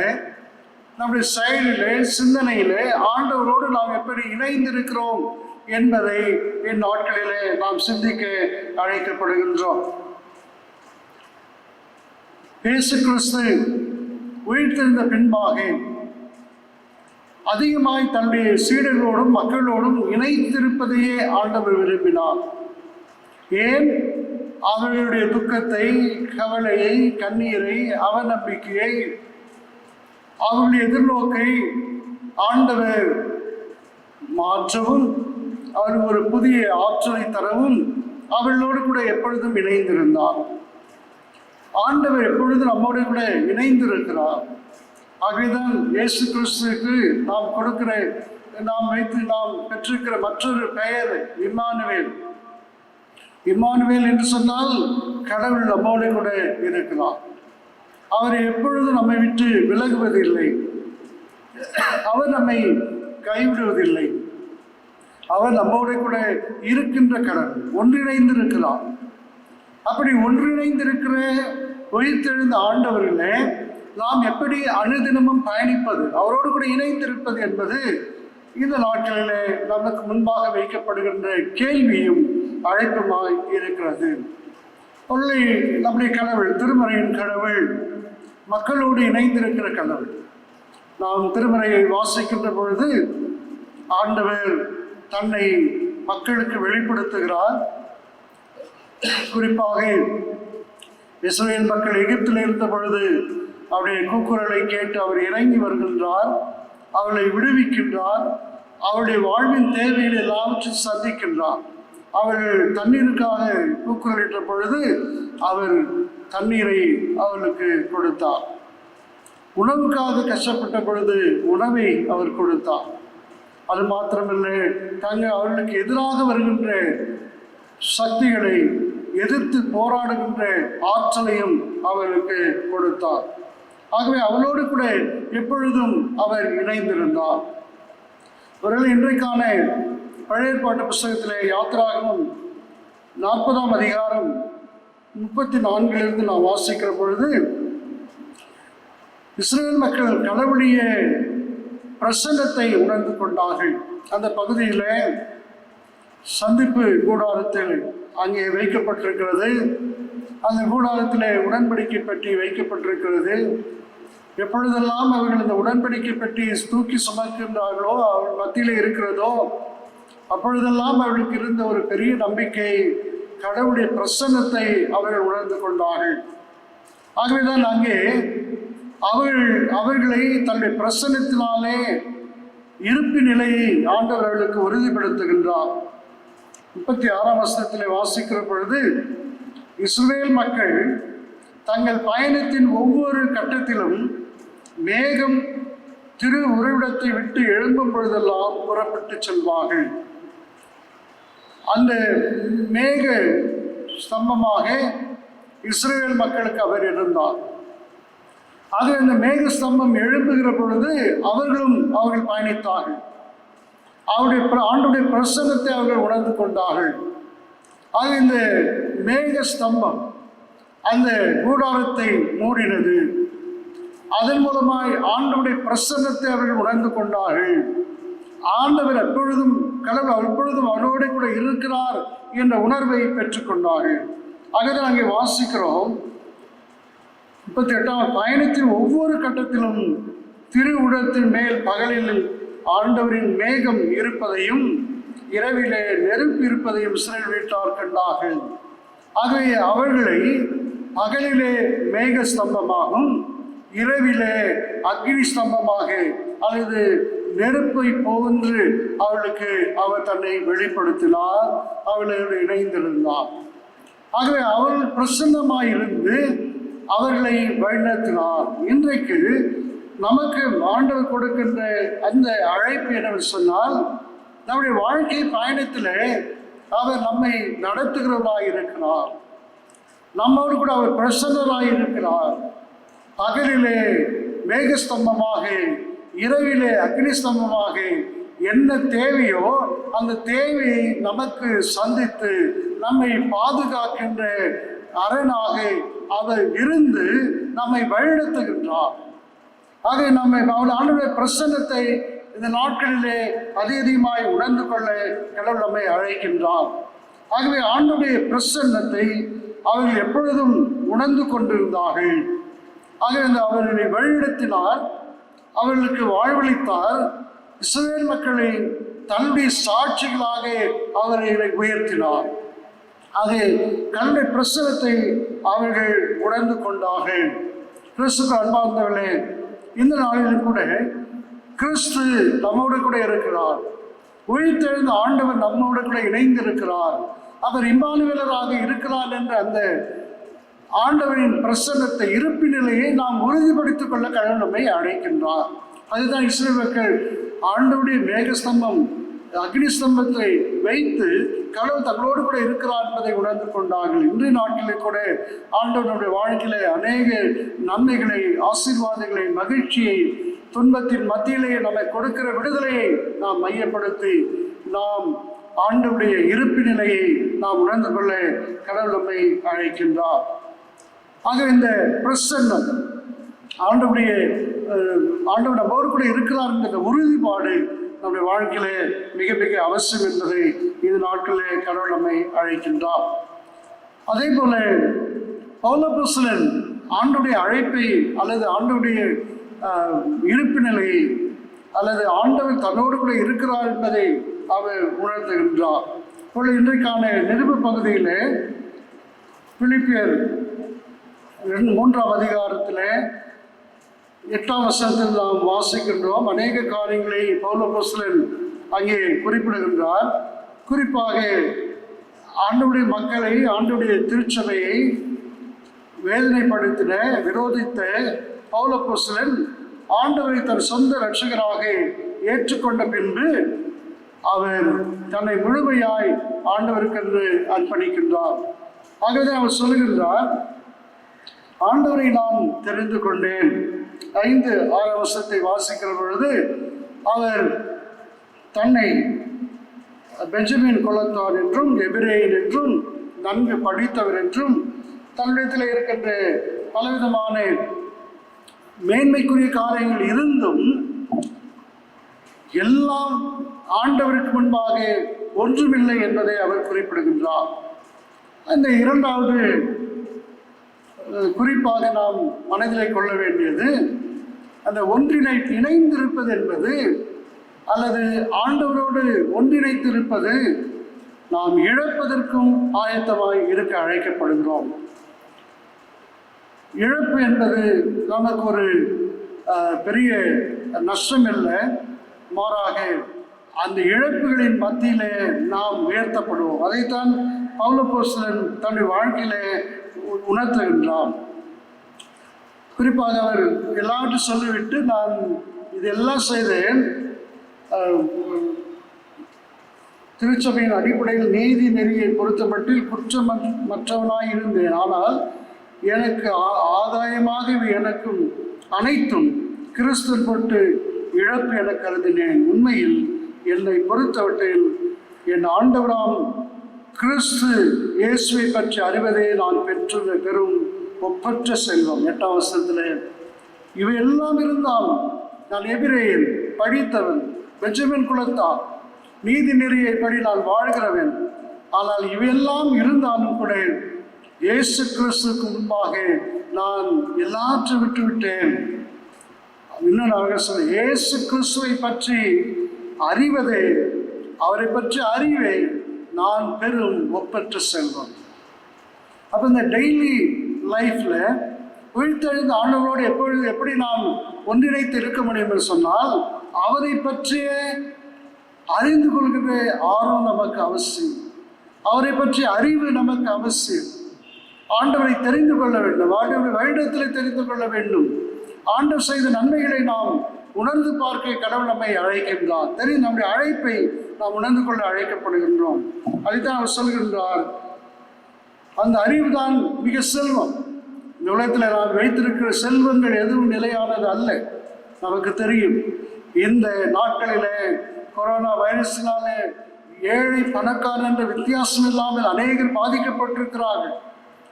நம்முடைய செயலிலே, சிந்தனையிலே ஆண்டவரோடு நாம் எப்படி இணைந்திருக்கிறோம் என்பதை இந்நாட்களிலே நாம் சிந்திக்க அழைக்கப்படுகின்றோம். இயேசு கிறிஸ்து உயிர்த்தெழுந்த பின்பாக அதிகமாய் தன்னுடைய சீடர்களோடும் மக்களோடும் இணைத்திருப்பதையே ஆண்டவர் விரும்பினார். ஏன்? அவர்களுடைய துக்கத்தை, கவலையை, கண்ணீரை, அவநம்பிக்கையை, அவருடைய எதிர்நோக்கை ஆண்டவர் மாற்றவும், அவருக்கு ஒரு புதிய ஆற்றலை தரவும் அவர்களோடு கூட எப்பொழுதும் இணைந்திருந்தார். ஆண்டவர் எப்பொழுதும் நம்மோடு கூட இணைந்திருக்கிறார். ஆகவேதான் இயேசு கிறிஸ்துவுக்கு நாம் கொடுக்கிற, நாம் பெற்றிருக்கிற மற்றொரு பெயர் இம்மானுவேல். இம்மானுவேல் என்று சொன்னால் கடவுள் நம்மோடு கூட இருக்கிறார். அவர் எப்பொழுதும் நம்மை விட்டு விலகுவதில்லை, அவர் நம்மை கைவிடுவதில்லை. அவர் நம்மோடு கூட இருக்கின்ற கடவுள், ஒன்றிணைந்திருக்கிறார். அப்படி ஒன்றிணைந்திருக்கிற உயிர்த்தெழுந்த ஆண்டவர்களே நாம் எப்படி அனுதினமும் பயணிப்பது, அவரோடு கூட இணைந்திருப்பது என்பது இந்த நாட்களிலே நமக்கு முன்பாக வைக்கப்படுகின்ற கேள்வியும் அழைப்புமாய் இருக்கிறது. நம்முடைய கடவுள், திருமறையின் கடவுள், மக்களோடு இணைந்திருக்கிற கடவுள். நாம் திருமறையை வாசிக்கின்ற பொழுது ஆண்டவர் தன்னை மக்களுக்கு வெளிப்படுத்துகிறார். குறிப்பாக இஸ்ரவேல் மக்கள் எகிப்தில் இருந்த பொழுது அவருடைய கூக்குரலை கேட்டு அவர் இறங்கி வருகின்றார், அவளை விடுவிக்கின்றார், அவருடைய வாழ்வின் தேவைகள் எல்லாவற்றையும் சந்திக்கின்றார். அவர்கள் தண்ணீருக்காக கூக்குரலிட்ட பொழுது அவர் தண்ணீரை அவர்களுக்கு கொடுத்தார். உணவுக்காக கஷ்டப்பட்ட பொழுது உணவை அவர் கொடுத்தார். அது மாத்திரமில்லை, அவர்களுக்கு எதிராக வருகின்ற சக்திகளை எதிர்த்து போராடுகின்ற ஆற்றலையும் அவர்களுக்கு கொடுத்தார். ஆகவே அவளோடு கூட எப்பொழுதும் அவர் இணைந்திருந்தார். ஒருவேளை இன்றைக்கான பழைய ஏற்பாட்டு புஸ்தகத்திலே யாத்திராகமம் 40ஆம் அதிகாரம் 34 நாம் வாசிக்கிற பொழுது இஸ்ரவேல் மக்கள் கடவுளுடைய பிரசன்னத்தை உணர்ந்து கொண்டார்கள். அந்த பகுதியில் சந்திப்பு கூடாரத்தில் அங்கே வைக்கப்பட்டிருக்கிறது. அந்த கூடாரத்திலே உடன்படிக்கை பெட்டி வைக்கப்பட்டிருக்கிறது. எப்பொழுதெல்லாம் அவர்கள் இந்த உடன்படிக்கை பெட்டி தூக்கி சுமக்கின்றார்களோ, அவர்கள் மத்தியிலே இருக்கிறதோ, அப்பொழுதெல்லாம் அவர்களுக்கு இருந்த ஒரு பெரிய நம்பிக்கை, கடவுளுடைய பிரசன்னத்தை அவர்கள் உணர்ந்து கொண்டார்கள். ஆகவேதான் அங்கே அவர்களை தன்னுடைய பிரசன்னத்தினாலே இருப்பு நிலையை ஆண்டவர்களுக்கு உறுதிப்படுத்துகின்றார். 36ஆம் வசனத்திலே வாசிக்கிற பொழுது, இஸ்ரவேல் மக்கள் தங்கள் பயணத்தின் ஒவ்வொரு கட்டத்திலும் மேகம் திரு உறைவிடத்தை விட்டு எழும்பும் பொழுதெல்லாம் புறப்பட்டு செல்வார்கள். அந்த மேக ஸ்தம்பமாக இஸ்ரவேல் மக்களுக்கு அவர் இருந்தார். ஆக அந்த மேக ஸ்தம்பம் எழும்புகிற பொழுது அவர்கள் பயணித்தார்கள். ஆண்டுடைய பிரசன்னத்தை அவர்கள் உணர்ந்து கொண்டார்கள். ஆக இந்த மேக ஸ்தம்பம் அந்த கூடாரத்தை மூடினது. அதன் மூலமாய் ஆண்டவருடைய பிரசன்னத்தை அவர்கள் உணர்ந்து கொண்டார்கள். ஆண்டவர் எப்பொழுதும் அவரோடு கூட இருக்கிறார் என்ற உணர்வை பெற்றுக்கொண்டார்கள். ஆகவே அங்கே வாசிக்கிறோம், 38ஆம் பயணத்தின் ஒவ்வொரு கட்டத்திலும் திருவுடத்தின் மேல் பகலில் ஆண்டவரின் மேகம் இருப்பதையும் இரவிலே நெருப்பு இருப்பதையும் இஸ்ரவேல் வீட்டார் கண்டார்கள். ஆகவே அவர்களை பகலிலே மேக ஸ்தம்பமாகவும் இரவிலே அக்னி ஸ்தம்பமாக அல்லது நெருப்பை போன்று அவர்களுக்கு அவர் தன்னை வெளிப்படுத்தினார். அவர்களோடு இணைந்திருந்தார். ஆகவே அவர்கள் பிரசன்னமாயிருந்து அவர்களை வழிநடத்தினார். இன்றைக்கு நமக்கு ஆண்டவர் கொடுக்கின்ற அந்த அழைப்பு என்னவென்று சொன்னால், நம்முடைய வாழ்க்கை பயணத்தில் அவர் நம்மை நடத்துகிறவராக இருக்கிறார். நம்மோடு கூட அவர் பிரசன்னராக இருக்கிறார். பகலிலே மேகஸ்தம்பமாக, இரவிலே அக்னி ஸ்தம்பமாக என்ன தேவையோ அந்த தேவையை நமக்கு சந்தித்து நம்மை பாதுகாக்கின்ற அரணாக அவர் இருந்து நம்மை வழிநடத்துகின்றார். ஆக நம்மை ஆண்டவருடைய பிரசன்னத்தை இந்த நாட்களிலே அதிகமாய் உணர்ந்து கொள்ள கடவுள் நம்மை அழைக்கின்றார். ஆகவே ஆண்டவருடைய பிரசன்னத்தை அவர்கள் எப்பொழுதும் உணர்ந்து கொண்டிருந்தார்கள். ஆகவே அவர்களை வழிநடத்தினார், அவர்களுக்கு வாழ்வளித்தார். இஸ்ரவேல் மக்களை தன்னுடைய சாட்சிகளாக அவர்களை உயர்த்தினார். ஆக கல்வி பிரசனத்தை அவர்கள் உணர்ந்து கொண்டார்கள். கிறிஸ்துக்கு அன்பார்ந்தவர்களே, இந்த நாளிலும் கூட கிறிஸ்து நம்மோடு கூட இருக்கிறார். உயிர்த்தெழுந்த ஆண்டவர் நம்மோடு கூட இணைந்திருக்கிறார். அவர் இம்மானுவேலராக இருக்கிறார் என்ற அந்த ஆண்டவரின் பிரசன்னத்தை, இருப்பு நிலையை நாம் உறுதிப்படுத்திக் கொள்ள கடவுள் நம்மை அழைக்கின்றார். அதுதான் இஸ்ரவேல் மக்கள் ஆண்டவருடைய மேகஸ்தம்பம் அக்னி ஸ்தம்பத்தை வைத்து கடவுள் தங்களோடு கூட இருக்கிறார் என்பதை உணர்ந்து கொண்டார்கள். இன்றைய நாட்டிலே கூட ஆண்டவனுடைய வாழ்க்கையிலே அநேக நன்மைகளை, ஆசீர்வாதங்களை, மகிழ்ச்சியை, துன்பத்தின் மத்தியிலே நம்மை கொடுக்கிற விடுதலையை நாம் மையப்படுத்தி நாம் ஆண்டவருடைய இருப்பு நிலையை நாம் உணர்ந்து கொள்ள கடவுள் நம்மை அழைக்கின்றார். ஆக இந்த பிரசன்னம் ஆண்டவருடைய நம்மோடு கூட இருக்கிறார் என்ற உறுதிப்பாடு நம்முடைய வாழ்க்கையிலே மிக மிக அவசியம் என்பதை இந்த நாட்களிலே கடவுள் நம்மை அழைக்கின்றார். அதே போல பவுலப்போஸ்தலன் ஆண்டவருடைய அழைப்பை அல்லது ஆண்டவருடைய இருப்பு நிலையை அல்லது ஆண்டவர் தன்னோடு கூட இருக்கிறார் என்பதை அவர் உணர்த்துகின்றார். இப்பொழுது இன்றைக்கான நிருப பகுதியில் பிலிப்பியர் 3ஆம் அதிகாரத்தில் 8ஆம் வசனத்தில் நாம் வாசிக்கின்றோம். அநேக காரியங்களை பவுலப்போஸ்தலன் அங்கே குறிப்பிடுகின்றார். குறிப்பாக ஆண்டவருடைய மக்களை, ஆண்டவருடைய திருச்சபையை வேதனைப்படுத்தின, விரோதித்த பவுலப்போஸ்தலன் ஆண்டவரை தன் சொந்த இரட்சகராக ஏற்றுக்கொண்ட பின்பு அவர் தன்னை முழுமையாய் ஆண்டவருக்கென்று அர்ப்பணிக்கின்றார். ஆகவே அவர் சொல்லுகின்றார், ஆண்டவரை நான் தெரிந்து கொண்டேன். 5-6 வசனத்தை வாசிக்கிற பொழுது அவர் தன்னை பெஞ்சமின் குலத்தார் என்றும் எபிரேயன் என்றும் நன்கு படித்தவர் என்றும் தன்னிடத்தில் இருக்கின்ற பலவிதமான மேன்மைக்குரிய காரியங்கள் இருந்தும் எல்லாம் ஆண்டவருக்கு முன்பாக ஒன்றுமில்லை என்பதை அவர் குறிப்பிடுகின்றார். அந்த 2வது குறிப்பாக நாம் மனதிலே கொள்ள வேண்டியது, அந்த இணைந்திருப்பது என்பது அல்லது ஆண்டவரோடு ஒன்றிணைத்திருப்பது நாம் இழப்பதற்கும் ஆயத்தமாய் இருக்க அழைக்கப்படுகிறோம். இழப்பு என்பது நமக்கு ஒரு பெரிய நஷ்டம் இல்லை, மாறாக அந்த இழப்புகளின் மத்தியிலே நாம் உயர்த்தப்படுவோம். அதைத்தான் பவுல் அப்போஸ்தலன் தன்னுடைய வாழ்க்கையிலே உணர்த்துகின்றான். குறிப்பாக அவர் எல்லாவற்றையும் சொல்லிவிட்டு, நான் இதெல்லாம் செய்தேன், திருச்சபையின் அடிப்படையில் நீதி நெறியை பொறுத்தமட்டில் குற்றமற்றவனாய் இருந்தேன். ஆனால் எனக்கு ஆதாயமாக இவை எனக்கும் அனைத்தும் கிறிஸ்துவின் பொருட்டு இழப்பு என கருதினேன். உண்மையில் என்னை பொறுத்தவற்றில் என் ஆண்டவராம் கிறிஸ்து இயேசுவை பற்றி அறிவதே நான் பெற்றுள்ள பெரும் ஒப்பற்ற செல்வம். 8ஆம் வசனத்தில் இவை எல்லாம் இருந்தாலும் நான் எபிரேயன், படித்தவன், பெஞ்சமின் குலத்தான், நீதி நெறியை படி நான் வாழ்கிறவன். ஆனால் இவையெல்லாம் இருந்தாலும் கூட இயேசு கிறிஸ்துக்கு முன்பாக நான் எல்லாற்றையும் விட்டுவிட்டேன். இன்னும் நான் சொல்ல, இயேசு கிறிஸ்துவை பற்றி அறிவதே, அவரை பற்றி அறிவே நான் பெரும் ஒப்பற்ற செல்வம். அப்போ இந்த டெய்லி லைஃப்பில் உயிர்த்தெழுந்த ஆண்டவரோடு எப்படி நாம் ஒன்றிணைத்து இருக்க முடியும் என்று சொன்னால், அவரை பற்றிய அறிந்து கொள்கிற ஆர்வம் நமக்கு அவசியம். அவரை பற்றிய அறிவு நமக்கு அவசியம். ஆண்டவரை தெரிந்து கொள்ள வேண்டும், ஆண்டவரை வருடத்தில் தெரிந்து கொள்ள வேண்டும். ஆண்டவர் செய்த நன்மைகளை நாம் உணர்ந்து பார்க்க கடவுள் நம்மை அழைக்கின்றார். தெரியும், நம்முடைய அழைப்பை நாம் உணர்ந்து கொள்ள அழைக்கப்படுகின்றோம். அதைத்தான் அவர் சொல்கின்றார், அந்த அறிவு தான் மிக செல்வம். இந்த உலகத்தில் நாம் வைத்திருக்கிற செல்வங்கள் எதுவும் நிலையானது அல்ல. நமக்கு தெரியும், இந்த நாட்களிலே கொரோனா வைரஸினாலே ஏழை பணக்காரன் என்ற வித்தியாசம் இல்லாமல் அநேகர் பாதிக்கப்பட்டிருக்கிறார்கள்.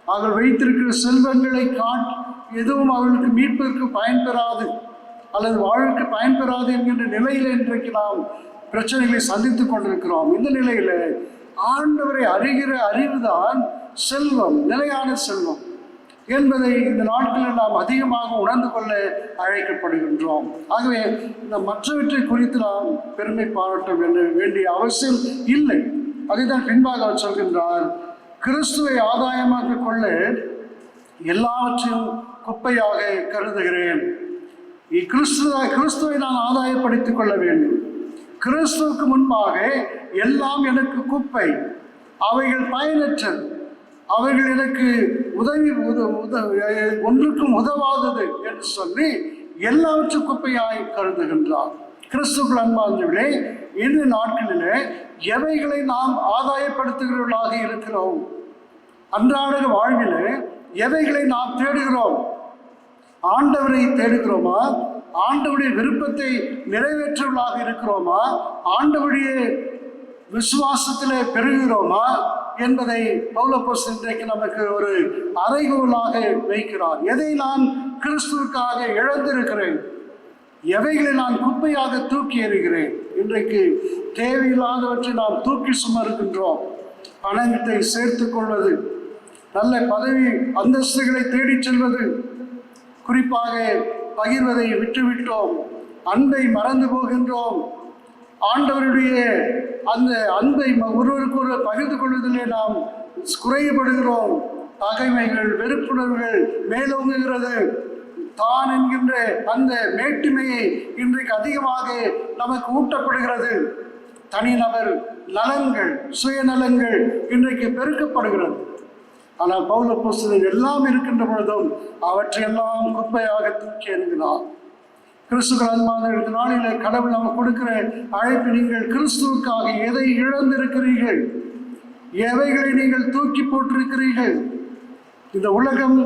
அவர்கள் வைத்திருக்கிற செல்வங்களை எதுவும் அவர்களுக்கு மீட்பதற்கு பயன்பெறாது அல்லது வாழ்வுக்கு பயன்பெறாது என்கின்ற நிலையில் இன்றைக்கு நாம் பிரச்சனைகளை சந்தித்துக் கொண்டிருக்கிறோம். இந்த நிலையில ஆண்டவரை அறிகிற அறிவுதான் செல்வம், நிலையான செல்வம் என்பதை இந்த நாட்களில் நாம் அதிகமாக உணர்ந்து கொள்ள அழைக்கப்படுகின்றோம். ஆகவே இந்த மற்றவற்றை குறித்து நாம் பெருமை பாராட்ட வேண்டிய அவசியம் இல்லை. அதைதான் பின்பாக அவர் சொல்கின்றார், கிறிஸ்துவை ஆதாயமாக கொள்ள எல்லாவற்றையும் குப்பையாக கருதுகிறேன். கிறிஸ்துவை நான் ஆதாயப்படுத்திக் கொள்ள வேண்டும். கிறிஸ்துவுக்கு முன்பாக எல்லாம் எனக்கு குப்பை, அவைகள் பயனற்றது, அவைகள் எனக்கு ஒன்றுக்கும் உதவாதது என்று சொல்லி எல்லாவற்றும் குப்பையாய் கருதுகின்றார். கிறிஸ்துவுக்குள் அன்பார்ந்தவர்களே, இந்த நாட்களிலே எவைகளை நாம் ஆதாயப்படுத்துகிறவர்களாக இருக்கிறோம்? அன்றாட வாழ்விலே எவைகளை நாம் தேடுகிறோம்? ஆண்டவரை தேடுகிறோமா? ஆண்டவருடைய விருப்பத்தை நிறைவேற்றவர்களாக இருக்கிறோமா? ஆண்டவருடைய விசுவாசத்திலே பெறுகிறோமா என்பதை பவுல் அப்போஸ்தலன் இன்றைக்கு நமக்கு ஒரு அறைகோலாக வைக்கிறார். எதை நான் கிறிஸ்துவுக்காக இழந்திருக்கிறேன், எவைகளை நான் குப்பையாக தூக்கி எறிகிறேன். இன்றைக்கு தேவையில்லாதவற்றை நாம் தூக்கி சுமருகின்றோம். பணத்தை சேர்த்து கொள்வது, நல்ல பதவி அந்தஸ்துகளை தேடிச் செல்வது, குறிப்பாக பகிர்வதை விட்டுவிட்டோம், அன்பை மறந்து போகின்றோம். ஆண்டவருடைய அந்த அன்பை ஒருவருக்கு ஒருவர் பகிர்ந்து கொள்வதிலே நாம் குறையப்படுகிறோம். பகைமைகள், வெறுப்புணர்வுகள் மேலோங்குகிறது. தான் என்கின்ற அந்த மேட்டுமையை இன்றைக்கு அதிகமாக நமக்கு ஊட்டப்படுகிறது. தனிநபர் நலன்கள், சுயநலங்கள் இன்றைக்கு பெருக்கப்படுகிறது. ஆனால் பவுல் அப்போஸ்தலன் எல்லாம் இருக்கின்ற பொழுதும் அவற்றையெல்லாம் குப்பையாக தூக்கி எறிகிறார். கிறிஸ்துவுக்கு அன்பான இந்த நாளிலே கடவுள் நமக்கு கொடுக்கிற அழைப்பு, நீங்கள் கிறிஸ்துவுக்காக எதை இழந்திருக்கிறீர்கள், எவைகளை நீங்கள் தூக்கி போட்டிருக்கிறீர்கள்? இந்த உலகம்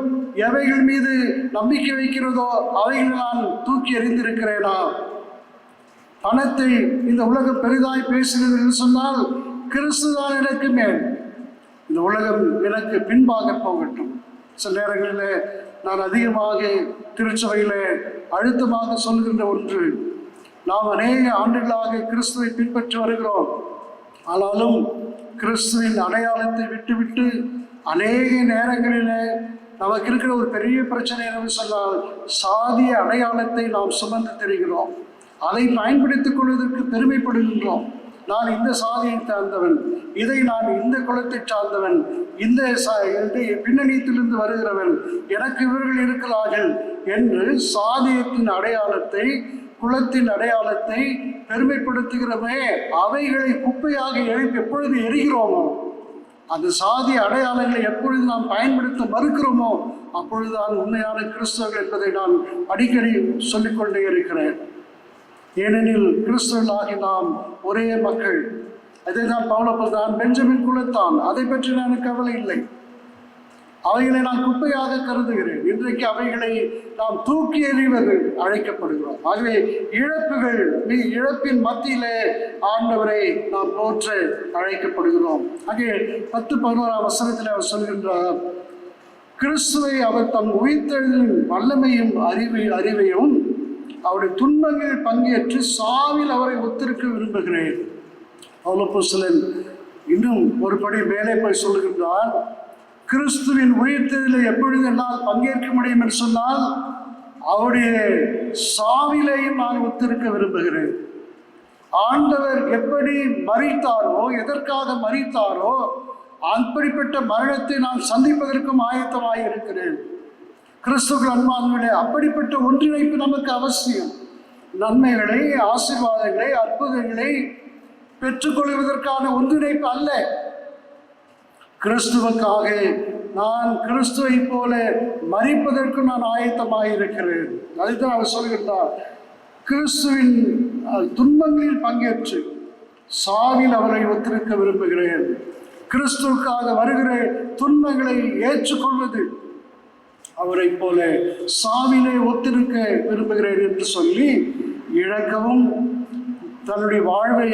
எவைகள் மீது நம்பிக்கை வைக்கிறதோ அவைகளை நான் தூக்கி எறிந்திருக்கிறேனா? பணத்தை இந்த உலகம் பெரிதாய் பேசுகிறது என்று சொன்னால், கிறிஸ்துதான் எனக்கு மேல், இந்த உலகம் எனக்கு பின்பாக போகட்டும். சில நேரங்களில் நான் அதிகமாக திருச்சபையில் அழுத்தமாக சொல்கின்ற ஒன்று, நாம் அநேக ஆண்டுகளாக கிறிஸ்துவை பின்பற்றி வருகிறோம். ஆனாலும் கிறிஸ்துவின் அடையாளத்தை விட்டுவிட்டு அநேக நேரங்களில் நமக்கு இருக்கிற ஒரு பெரிய பிரச்சனை என்று சொன்னால், சாதிய அடையாளத்தை நாம் சுமந்து தெரிகிறோம். அதை பயன்படுத்திக் கொள்வதற்கு பெருமைப்படுகின்றோம். நான் இந்த சாதியை சார்ந்தவன், இதை நான் இந்த குலத்தை சார்ந்தவன், இந்த பின்னணியத்திலிருந்து வருகிறவன், எனக்கு இவர்கள் இருக்கிறார்கள் என்று சாதியத்தின் அடையாளத்தை குலத்தின் அடையாளத்தை பெருமைப்படுத்துகிறோமே, அவைகளை குப்பையாக எப்பொழுது எரிகிறோமோ, அந்த சாதி அடையாளங்களை எப்பொழுது நாம் பயன்படுத்த மறுக்கிறோமோ, அப்பொழுதுதான் உண்மையான கிறிஸ்தவர்கள் என்பதை நான் அடிக்கடி சொல்லிக்கொண்டே இருக்கிறேன். ஏனெனில் கிறிஸ்தவர்களாகி நாம் ஒரே மக்கள். அதை தான் பவுல் தான் பெஞ்சமின் குலத்தான், அதை பற்றி எனக்கு கவலை இல்லை. அவைகளை நான் குப்பையாக கருதுகிறேன். இன்றைக்கு அவைகளை நாம் தூக்கி எறிவது அழைக்கப்படுகிறோம். ஆகவே இழப்பின் மத்தியிலே ஆண்டவரை நாம் போற்ற அழைக்கப்படுகிறோம். ஆகவே 10-11 வசனத்தில் அவர் சொல்கின்றார், கிறிஸ்துவை அவர் தம் உயிர்த்தெழுதலின் வல்லமையும் அறிவையும் அவருடைய துன்பங்களில் பங்கேற்று சாவில் அவரை ஒத்திருக்க விரும்புகிறேன். பவுலப்போஸ்தலன் இன்னும் ஒரு படி மேலே போய் சொல்லுகின்றார், கிறிஸ்துவின் உயிர்த்தெழுதலில் எப்பொழுது என்னால் பங்கேற்க முடியும் என்று சொன்னால் அவருடைய சாவிலையும் நான் ஒத்திருக்க விரும்புகிறேன். ஆண்டவர் எப்படி மரித்தாரோ, எதற்காக மரித்தாரோ, அப்படிப்பட்ட மரணத்தை நான் சந்திப்பதற்கும் ஆயத்தமாக இருக்கிறேன். கிறிஸ்துவின் அன்பானவர்களே, அப்படிப்பட்ட ஒன்றிணைப்பு நமக்கு அவசியம். நன்மைகளை, ஆசீர்வாதங்களை, அற்புதங்களை பெற்றுக்கொள்வதற்கான ஒன்றிணைப்பு அல்ல. கிறிஸ்துவுக்காக நான் கிறிஸ்துவை போல மரிப்பதற்கு நான் ஆயத்தமாக இருக்கிறேன். அதுதான் அவர் சொல்கின்றார், கிறிஸ்துவின் துன்பங்களில் பங்கேற்று சாவில் அவரை ஒத்திருக்க விரும்புகிறேன். கிறிஸ்துவுக்காக வருகிற துன்பங்களை ஏற்றுக்கொள்வது, அவரை போல சாவிலே ஒத்திருக்க விரும்புகிறேன் என்று சொல்லி இழக்கவும் தன்னுடைய வாழ்வை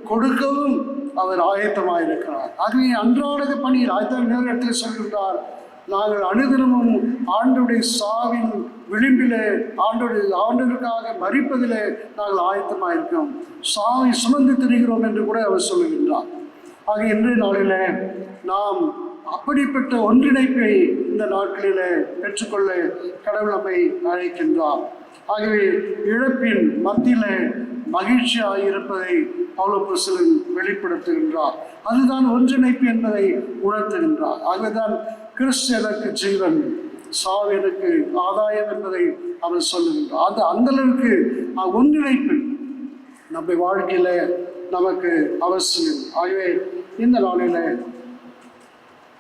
கொடுக்கவும் அவர் ஆயத்தமாக இருக்கிறார். ஆகவே அன்றாட பணியில் ஆயத்த நேரத்தில் சொல்கின்றார், நாங்கள் அனுதினமும் ஆண்டுடைய சாவின் விளிம்பிலே ஆண்டவருக்காக மரிப்பதிலே நாங்கள் ஆயத்தமாக இருக்கிறோம், சாவை சுமந்து திரிகிறோம் என்று கூட அவர் சொல்லுகின்றார். ஆக இன்றைய நாளில் நாம் அப்படிப்பட்ட ஒன்றிணைப்பை இந்த நாட்களிலே பெற்றுக்கொள்ள கடவுள் நம்மை அழைக்கின்றார். ஆகவே இழப்பின் மத்தியிலே மகிழ்ச்சியாக இருப்பதை பவுலப்போஸ்தலன் வெளிப்படுத்துகின்றார். அதுதான் ஒன்றிணைப்பு என்பதை உணர்த்துகின்றார். ஆகவேதான் கிறிஸ்து எனக்கு ஜீவன், சாவு எனக்கு ஆதாயம் என்பதை அவர் சொல்லுகின்றார். அந்த அளவுக்கு ஒன்றிணைப்பு நம்ம வாழ்க்கையில நமக்கு அவசியம். ஆகவே இந்த நாளில்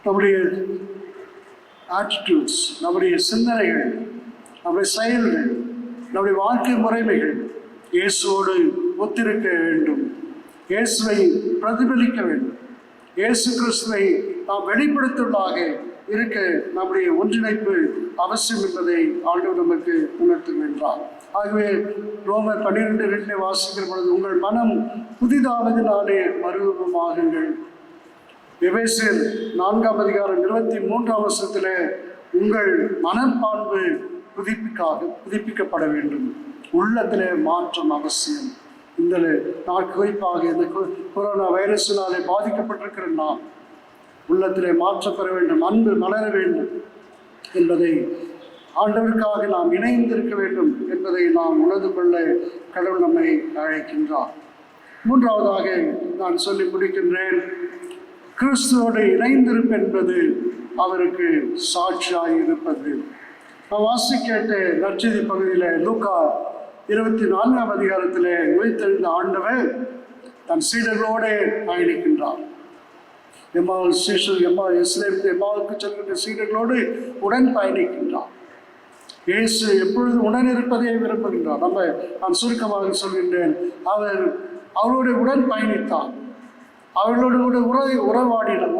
நம்முடைய ஆட்டிடியூட்ஸ், நம்முடைய சிந்தனைகள், நம்முடைய செயல்கள், நம்முடைய வாழ்க்கை முறைமைகள் இயேசுவோடு ஒத்திருக்க வேண்டும். இயேசுவை பிரதிபலிக்க வேண்டும். இயேசு கிறிஸ்துவை நாம் வெளிப்படுத்துவதாக இருக்க நம்முடைய ஒன்றிணைப்பு அவசியம் என்பதை ஆண்டவர் நமக்கு உணர்த்துகின்றார். ஆகவே ரோமர் 12:2 வாசிக்கிற பொழுது, உங்கள் மனம் புதிதாவதினாலே மறுரூபமாகுங்கள். எபேசியர் 4:23 உங்கள் மனப்பான்பு புதுப்பிக்கப்பட வேண்டும். உள்ளத்திலே மாற்றம் அவசியம். இந்த குறிப்பாக இந்த கொரோனா வைரஸினாலே பாதிக்கப்பட்டிருக்கிற நாம் உள்ளத்திலே மாற்றம் பெற வேண்டும், அன்பு மலர வேண்டும் என்பதை, ஆண்டவருக்காக நாம் இணைந்திருக்க வேண்டும் என்பதை நாம் உணர்ந்து கொள்ள கடவுள் நம்மை அழைக்கின்றார். மூன்றாவதாக நான் சொல்லி முடிக்கின்றேன், கிறிஸ்துவோடு இணைந்திருப்பு என்பது அவருக்கு சாட்சியாக இருப்பது. நான் வாசிக்கேட்ட நற்செய்தி பகுதியில் லூக்கா 24 உயிர்த்தெழுந்த ஆண்டவர் தன் சீடர்களோடு பயணிக்கின்றார். எம்மாவுக்கு செல்கின்ற சீடர்களோடு உடன் பயணிக்கின்றார். இயேசு எப்பொழுது உடன் இருப்பதை விரும்புகின்றார். நான் சுருக்கமாக சொல்கின்றேன், அவரோடு உடன் பயணித்தார், அவர்களோடு கூட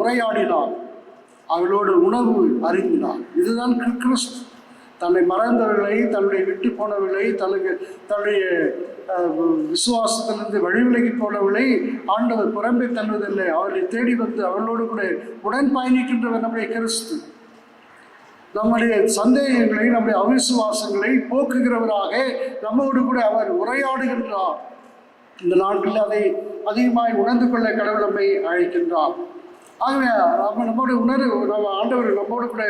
உரையாடினார், அவர்களோடு உணவு அருந்தினார். இதுதான் கிறிஸ்து. தன்னை மறந்தவர்களை, தன்னுடைய விட்டு போனவர்களை, தன்னுடைய விசுவாசத்திலிருந்து வழிவிலகி போனவர்களை ஆண்டவர் புறம்பே தள்ளுவதில்லை. அவர்களை தேடி வந்து அவர்களோடு கூட உடன் பயணிக்கின்றவர் நம்முடைய கிறிஸ்து. நம்முடைய சந்தேகங்களை, நம்முடைய அவிசுவாசங்களை போக்குகிறவராக நம்மோடு கூட அவர் உரையாடுகின்றார். இந்த நாட்களில் அதை அதிகமாய் உணர்ந்து கொள்ள கடவுள் நம்மை அழைக்கின்றார். ஆகவே நம்ம ஆண்டவர் நம்மோடு கூட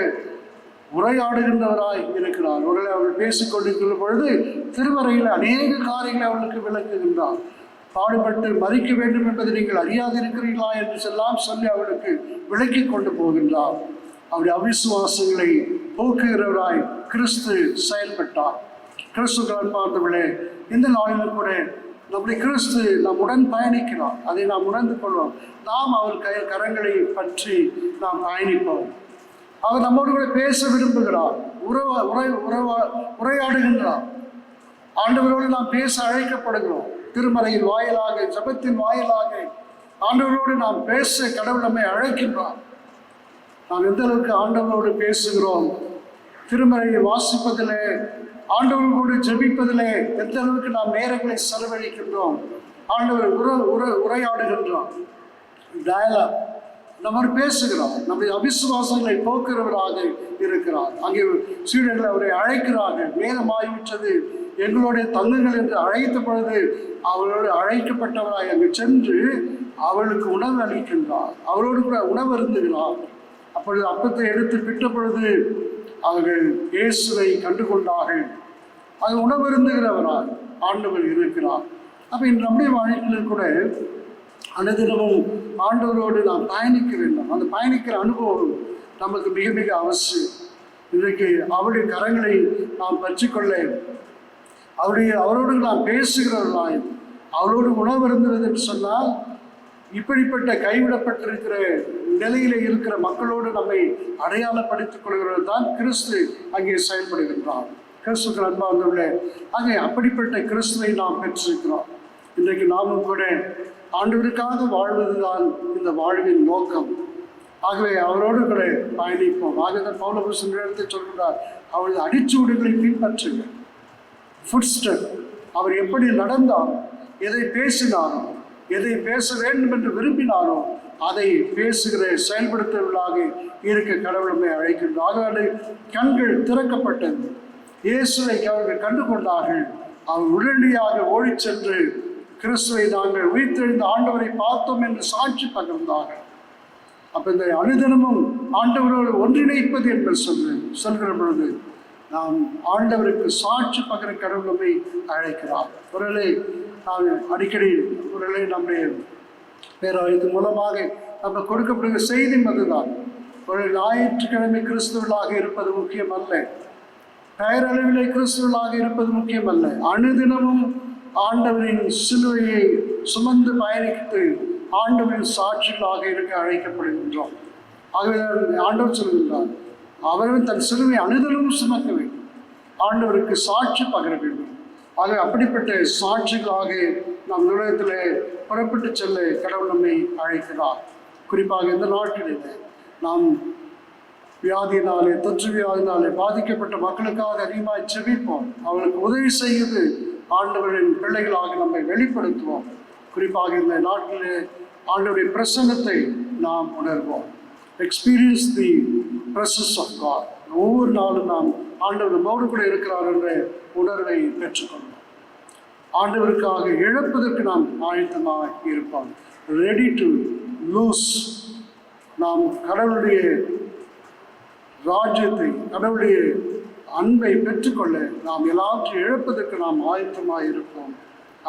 உரையாடுகின்றவராய் இருக்கிறார். அவர்கள் பேசிக்கொண்டிருக்கிற பொழுது திருமறையில் அநேக காரியங்களை அவர்களுக்கு விளக்குகின்றார். பாடுபட்டு மறிக்க வேண்டும் என்பதை நீங்கள் அறியாதிருக்கிறீர்களா என்று சொல்லி அவர்களுக்கு விளக்கி கொண்டு போகின்றார். அவருடைய அவிசுவாசங்களை போக்குகிறவராய் கிறிஸ்து செயல்பட்டார். கிறிஸ்துக்கள் பார்த்தவர்களே, இந்த நாளிலும் கூட நம்முடைய கிறிஸ்து நம்முடன் பயணிக்கிறார். அதை நாம் உணர்ந்து கொள்வோம். நாம் அவர் கரங்களை பற்றி நாம் பயணிப்போம். அவர் நம்மோடு கூட பேச விரும்புகிறார், உரையாடுகின்றார். ஆண்டவரோடு நாம் பேச அழைக்கப்படுகிறோம். திருமறையின் வாயிலாக, ஜபத்தின் வாயிலாக ஆண்டவரோடு நாம் பேச கடவுள் நம்மை அழைக்கின்றார். நாம் எந்த அளவுக்கு ஆண்டவரோடு பேசுகிறோம், திருமறையை வாசிப்பதிலே, ஆண்டவரோடு ஜெபிப்பதிலே எந்த அளவுக்கு நாம் நேரங்களை செலவழிக்கின்றோம். ஆண்டவர் உரையாடுகின்றோம். டயலாக், நம்ம பேசுகிறோம். நம்முடைய அவிசுவாசங்களை போக்குறவராக இருக்கிறார். அங்கே சீடர்களை அவரை அழைக்கிறார்கள். நேரமாகிவிட்டது, எங்களுடைய தங்குங்கள் என்று அழைத்த பொழுது அவரோடு அழைக்கப்பட்டவராய் அங்கு சென்று அவளுக்கு உணவு அளிக்கின்றார். அவரோடு கூட உணவு அருந்துகிறார். அப்பொழுது அப்பத்தை எடுத்து பிட்ட பொழுது அவர்கள் இயேசுவை கண்டுகொண்டார்கள். அது உணவு அருந்துகிறவராய் ஆண்டவர் இருக்கிறார். அப்போ இன்று நம்முடைய வாழ்க்கையில் கூட அனுதினமும் ஆண்டவரோடு நாம் பயணிக்க வேண்டும். அந்த பயணிக்கிற அனுபவம் நமக்கு மிக மிக அவசியம். இன்றைக்கு அவருடைய கரங்களை நாம் பற்றிக்கொள்ள, அவரோடு நாம் பேசுகிறவர்களாய், அவரோடு உணவு இருந்தது என்று சொன்னால், இப்படிப்பட்ட கைவிடப்பட்டிருக்கிற நிலையிலே இருக்கிற மக்களோடு நம்மை அடையாளப்படுத்திக் கொள்கிறது தான் கிறிஸ்து அங்கே செயல்படுகின்றார். கிறிஸ்துக்கு அன்பார்ந்தவர்களே, ஆகிய அப்படிப்பட்ட கிறிஸ்துவை நாம் பெற்றிருக்கிறோம். இன்றைக்கு நாமும் கூட ஆண்டவருக்காக வாழ்வதுதான் இந்த வாழ்வின் நோக்கம். ஆகவே அவரோடு கூட பயணிப்போம். ஆகவே பவுலப்போஸ்தலன் இடத்தை சொல்கிறார், அவரது அடிச்சுவடுகளை பின்பற்றுங்க. ஃபுட்ஸ்டெப், அவர் எப்படி நடந்தாரோ, எதை பேசினாரோ, எதை பேச வேண்டும் என்று விரும்பினாரோ அதை பேசுகிற செயல்படுத்துவர்களாக இருக்க கடவுளுமே அழைக்கின்றார். ஆகவே கண்கள் திறக்கப்பட்டது. இயேசுவை அவர்கள் கண்டு கொண்டார்கள். அவர் உடனடியாக ஓடி சென்று கிறிஸ்துவை நாங்கள் உயிர்த்தெழுந்த ஆண்டவரை பார்த்தோம் என்று சாட்சி பகிர்ந்தார்கள். அப்போ இந்த அனுதினமும் ஆண்டவரோடு ஒன்றிணைப்பது என்று சொல்கிற பொழுது நாம் ஆண்டவருக்கு சாட்சி பகிர கடவுளை அழைக்கிறார். ஒருவேளை நாம் அடிக்கடி நம்முடைய பேராயத்தின் மூலமாக நம்ம கொடுக்கப்படுகிற செய்தி அதுதான். ஒரு ஞாயிற்றுக்கிழமை கிறிஸ்துவர்களாக இருப்பது முக்கியம் அல்ல, பெயரளவிலே கிறிஸ்துவர்களாக இருப்பது முக்கியம் அல்ல. அனுதினமும் ஆண்டவரின் சிலுவையை சுமந்து பயணித்து ஆண்டவரின் சாட்சிகளாக இருக்க அழைக்கப்படுகின்றோம். ஆகவே ஆண்டவர் சொல்கின்றார், அவர்கள் தன் சிலுவை அனுதினமும் சுமக்க வேண்டும், ஆண்டவருக்கு சாட்சி பகிர வேண்டும். ஆகவே அப்படிப்பட்ட சாட்சிகளாக நாம் உலகத்தில் புறப்பட்டு செல்ல கடவுள் நம்மை அழைக்கிறார். குறிப்பாக இந்த நாட்டிலே நாம் வியாதியினாலே, தொற்று வியாதினாலே பாதிக்கப்பட்ட மக்களுக்காக அதிகமாக செபிப்போம். அவர்களுக்கு உதவி செய்து ஆண்டவரின் பிள்ளைகளாக நம்மை வெளிப்படுத்துவோம். குறிப்பாக இந்த நாட்டிலே ஆண்டவருடைய பிரசன்னத்தை நாம் உணர்வோம். Experience the presence of God. ஒவ்வொரு நாளும் நாம் ஆண்டவர் நம்மோடு கூட இருக்கிறார் என்ற உணர்வை பெற்றுக்கொள்வோம். ஆண்டவருக்காக இழப்பதற்கு நாம் ஆயத்தமாக இருப்போம். Ready to lose. நாம் கடவுளுடைய ராஜ்யத்தை, கடவுளுடைய அன்பை பெற்றுக்கொள்ள நாம் எல்லாவற்றையும் இழப்பதற்கு நாம் ஆயத்தமாக இருப்போம்.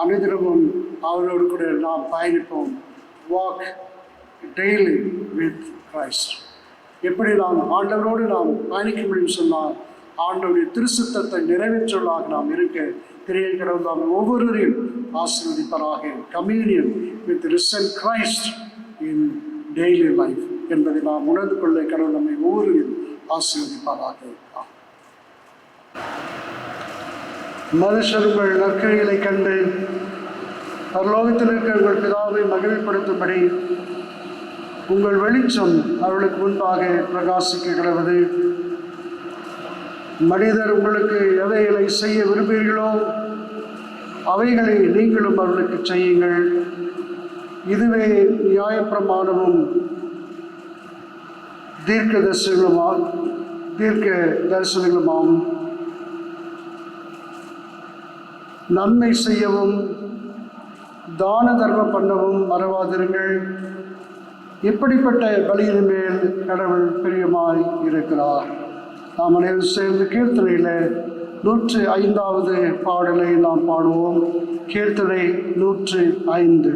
அனைதினமும் அவரோடு கூட நாம் பயணிப்போம். Walk daily with Christ. எப்படி நாம் ஆண்டவரோடு நாம் பயணிக்க முடியும் சொன்னால், ஆண்டவருடைய திருச்சித்தத்தை நிறைவேற்றலாக நாம் இருக்க திரையை கடவுள் நாம் ஒவ்வொருவரையும் ஆசீர்வதிப்பதாக. Communion with risen Christ in daily life என்பதை நாம் உணர்ந்து கொள்ள கடவுள் நம்மை ஒவ்வொருவரையும் ஆசீர்வதிப்பதாக. மனுஷர் உங்கள் நற்கிரிகளை கண்டு பரலோகத்தில் இருக்கிற உங்கள் பிதாவை மகிழ்ப்படுத்தும்படி உங்கள் வெளிச்சம் அவர்களுக்கு முன்பாக பிரகாசிக்க கிடவது. மனிதர் உங்களுக்கு எவைகளை செய்ய விரும்புகிறீர்களோ அவைகளை நீங்களும் அவர்களுக்கு செய்யுங்கள். இதுவே நியாயப்பிரமாணமும் தீர்க்க தரிசனங்களுமாகும். நன்மை செய்யவும் தான தர்மம் பண்ணவும் மறவாதிருங்கள். இப்படிப்பட்ட பலியின் மேல் கடவுள் பிரியமாய் இருக்கிறார். நாம் அனைவரும் சேர்ந்து கீர்த்தனையில் 105வது பாடலை நாம் பாடுவோம். கீர்த்தனை 105.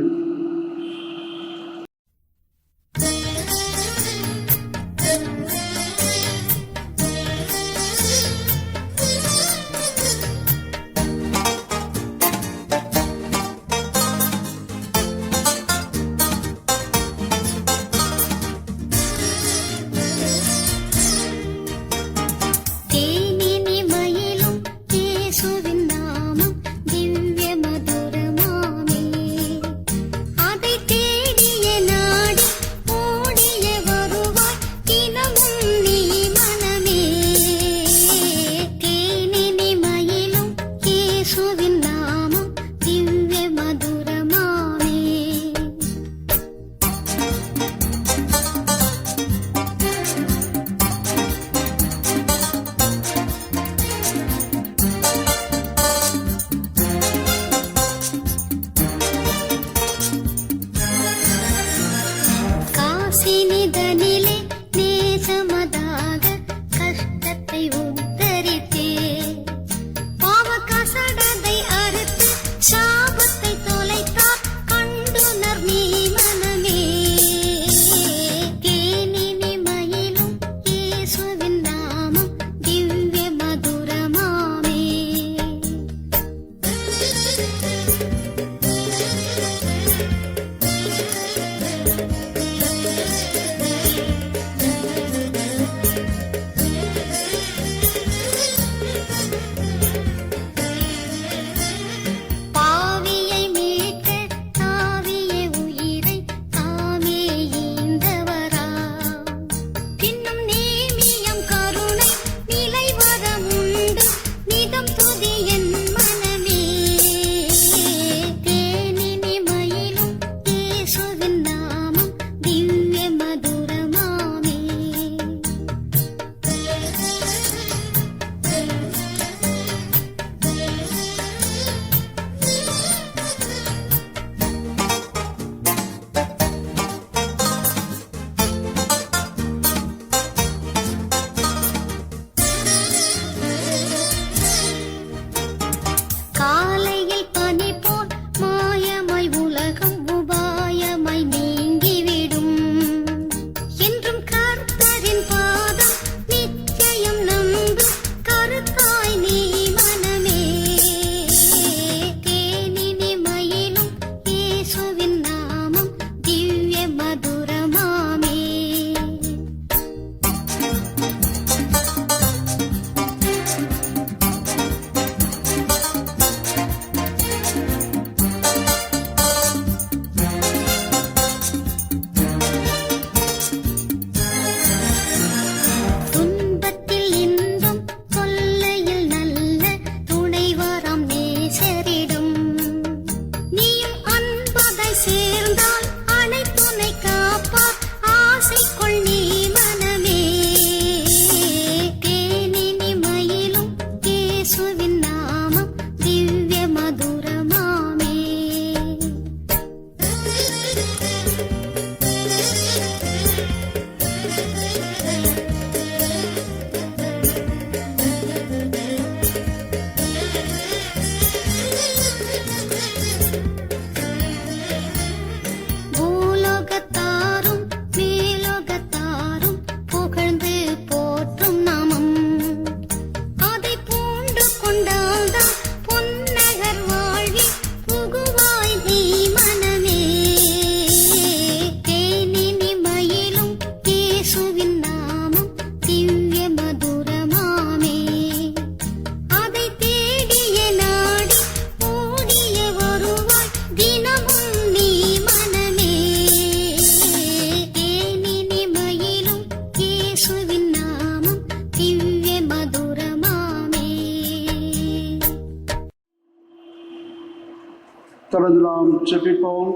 தொடர்ந்து நாம் ஜெபிப்போம்.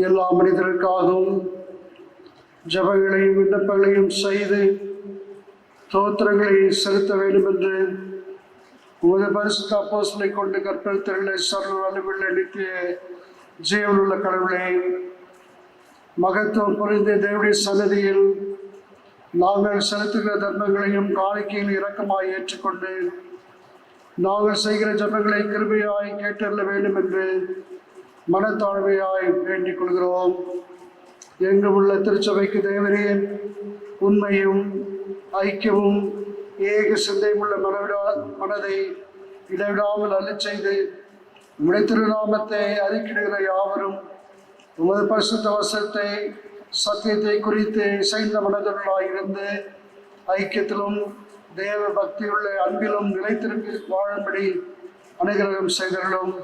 எல்லா மனிதர்களுக்காகவும் ஜெபங்களையும் விண்ணப்பங்களையும் செய்து தோத்திரங்களை செலுத்த வேண்டும் என்று உமது பரிசுத்த அப்போஸ்தலரை கொண்டு கற்பித்தருள சர்வ வல்லமையுள்ள நித்திய ஜீவனுள்ள கடவுளே, மகத்துவம் புரிந்த தேவனுடைய சன்னதியில் நாங்கள் செலுத்துகிற தர்மங்களையும் காணிக்கையில் இரக்கமாய் ஏற்றுக்கொண்டு நாங்கள் செய்கிற ஜெபங்களை கிருபையாய் கேட்டருள வேண்டும் என்று மனத்தாழ்மையாய் வேண்டிக் கொள்கிறோம். எங்கும் உள்ள திருச்சபைக்கு தேவரே உண்மையும் ஐக்கியமும் ஏக சிந்தையும் உள்ள மனதை இடைவிடாமல் அள்ளச் செய்து உம்முடைய திருநாமத்தை அறிக்கையிடுகிற யாவரும் உமது பரிசுத்த வசனத்தை சத்தியத்தை குறித்து இசைந்த மனதுள்ளாய் இருந்து ஐக்கியத்திலும் தேவ பக்தியுள்ள அன்பிலும் நிலைத்திருக்கு வாழும்படி அனுகிரகம் செய்தர்களும்.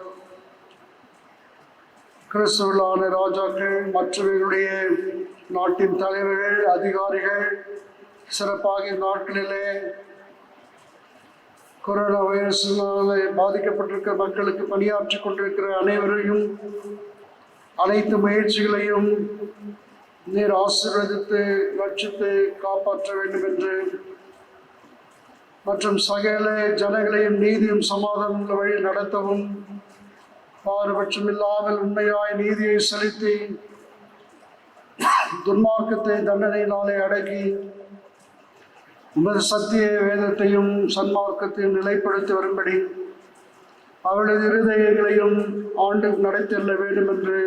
கிறிஸ்துவலான ராஜாக்கள் மற்றவர்களுடைய நாட்டின் தலைவர்கள் அதிகாரிகள் சிறப்பாக நாட்களிலே கொரோனா வைரஸினால பாதிக்கப்பட்டிருக்கிற மக்களுக்கு பணியாற்றி கொண்டிருக்கிற அனைவரையும் அனைத்து முயற்சிகளையும் நீர் ஆசீர்வதித்து ரட்சித்து காப்பாற்ற வேண்டும் என்று மற்றும் சகல ஜனங்களையும் நீதியும் சமாதானம் வழி நடத்தவும் பாரபட்சம் இல்லாமல் உண்மையாய் நீதியை செலுத்தி துன்மார்க்கத்தை தண்டனையினாலே அடக்கி உமது சத்திய வேதத்தையும் சன்மார்க்கத்தையும் நிலைப்படுத்தி வரும்படி அவளது இருதயங்களையும் ஆண்டு நடத்தெல்ல வேண்டும் என்று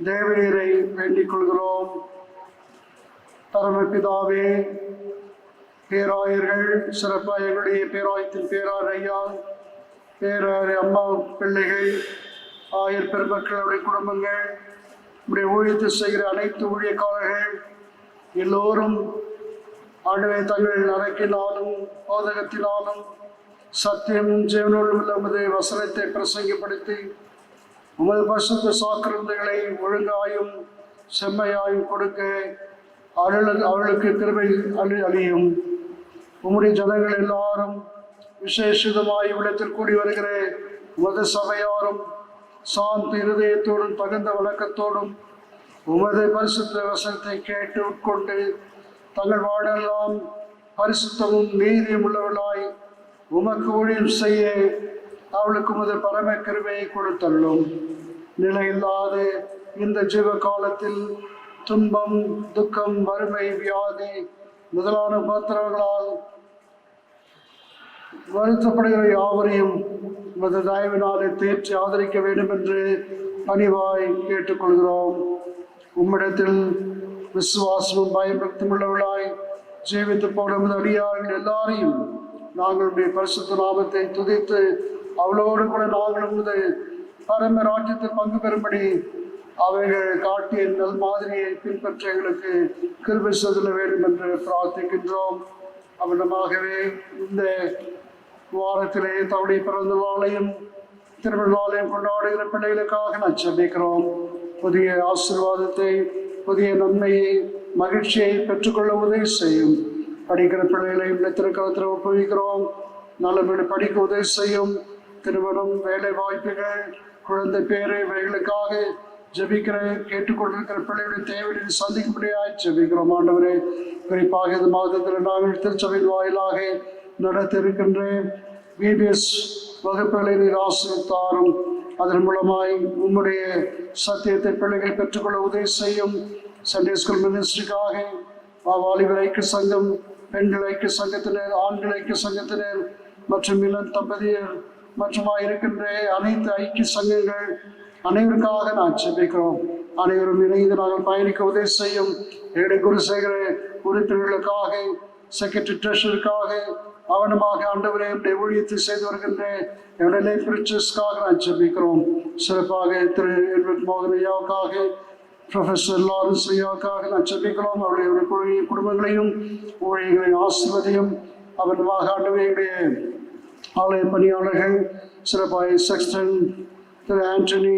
தேவரீரை வேண்டிக் கொள்கிறோம். பரமபிதாவே, பேராயர்கள் சிறப்பாக எங்களுடைய பேராயத்தின் பேராயர் ஐயா, பேராயர் அம்மா பிள்ளைகள், ஆயர் பெருமக்களுடைய குடும்பங்கள், நம்முடைய ஊழியத்தை செய்கிற அனைத்து ஊழியக்காரர்கள் எல்லோரும் ஆண்டவை தங்கள் நடக்கினாலும் போதகத்தினாலும் சத்தியமும் ஜீவனோடும் உள்ள உமது வசனத்தை பிரசங்கப்படுத்தி உமது பரிசுத்த சாக்கிரங்களை ஒழுங்காயும் செம்மையாயும் கொடுக்க அவளுக்கு கிருபை அழியும். உம்முடைய ஜனங்கள் எல்லாரும் விசேஷமாய் இவ்விடத்தில் கூடி வருகிற உமது சபையாரும் சாந்த இருதயத்தோடும் தகுந்த வழக்கத்தோடும் உமது பரிசுத்த வசனத்தை கேட்டு உட்கொண்டு தங்கள் வாழெல்லாம் பரிசுத்தமும் நீதியும் உள்ளவர்களாய் உமக்கு ஊழியம் செய்ய அவளுக்கு உமது பரம கிருபையை கொடுத்தள்ளும். நிலையில்லாத இந்த ஜீவ காலத்தில் துன்பம், துக்கம், வறுமை, வியாதி முதலான உபத்திரவங்களால் வருத்தப்படுகிற யாவரையும் உமது தயவினாலே தேற்றி ஆதரிக்க வேண்டும் என்று பணிவாய் கேட்டுக்கொள்கிறோம். உம்மிடத்தில் விசுவாசமும் பயபக்தியும் உள்ளவர்களாய் ஜீவித்து போன அடியார்கள் எல்லாரையும் நாங்களுடைய பரிசுத்த நாமத்தை துதித்து அவளோடு கூட நாங்களும் பரம ராஜ்யத்தில் பங்கு பெறும்படி அவைகள் காட்டிய நல் மாதிரியை பின்பற்ற எங்களுக்கு கிருபை செய்திட வேண்டும் என்று பிரார்த்திக்கின்றோம். அவனமாகவே இந்த வாரத்திலே தன்னுடைய பிறந்த நாளையும் திருமண நாளையும் கொண்டாடுகிற பிள்ளைகளுக்காக நான் ஜெபிக்கிறோம். புதிய ஆசீர்வாதத்தை, புதிய நன்மையை, மகிழ்ச்சியை பெற்றுக்கொள்ள உதவி செய்யும். படிக்கிற பிள்ளைகளையும் திருக்கலத்தில் ஒப்புவிக்கிறோம். நல்லபடி படிக்க உதவி செய்யும். திருமணம், வேலை வாய்ப்புகள், குழந்தை பேரு இவைகளுக்காக ஜெபிக்கிற கேட்டுக்கொண்டிருக்கிற பிள்ளைகளுடைய தேவையை சந்திக்கும்படியாய் ஜெபிக்கிறோம். ஆண்டவரே, குறிப்பாக இந்த மாதத்தில் நாங்கள் திருச்சபையின் வாயிலாக நடத்த இருக்கின்ற பிபிஎஸ் வகுப்புகளை நீர் ஆசீர்வதித்தாரும். அதன் மூலமாய் உம்முடைய சத்தியத்தை பிள்ளைகள் பெற்றுக்கொள்ள உதவி செய்யும். சண்டே ஸ்கூல் மினிஸ்ட்ரிக்காக வாலிபர் ஐக்கிய சங்கம், பெண்கள் ஐக்கிய சங்கத்தினர், ஆண்கள் ஐக்கிய சங்கத்தினர் மற்றும் இளம் தம்பதியர் மற்றும் இருக்கின்ற அனைத்து ஐக்கிய சங்கங்கள் அனைவருக்காக நான் ஜெபிக்கிறோம். அனைவரும் இணைந்து நாங்கள் பயணிக்க உதவி செய்யும். எங்களுடைய குருசேகர உறுப்பினர்களுக்காக, செக்ரட்டரி ட்ரெஷருக்காக, அவனமாக ஆண்டவரே என்னுடைய ஊழியத்தை செய்து வருகின்ற என்னுடைய லைஃப் ரிச்சர்ஸ்க்காக நான் ஜெபிக்கிறோம். சிறப்பாக திரு எட்வர்ட் மோகன் ஐயாவுக்காக, ப்ரொஃபஸர் லாரன்ஸ் ஐயாவுக்காக நான் ஜெபிக்கிறோம். அவருடைய குடும்பங்களையும் ஊழியர்களையும் ஆசீர்வதியும். அவனமாக ஆண்டவருடைய ஆலய பணியாளர்கள், சிறப்பாக செக்ஸ்டன் திரு ஆண்டனி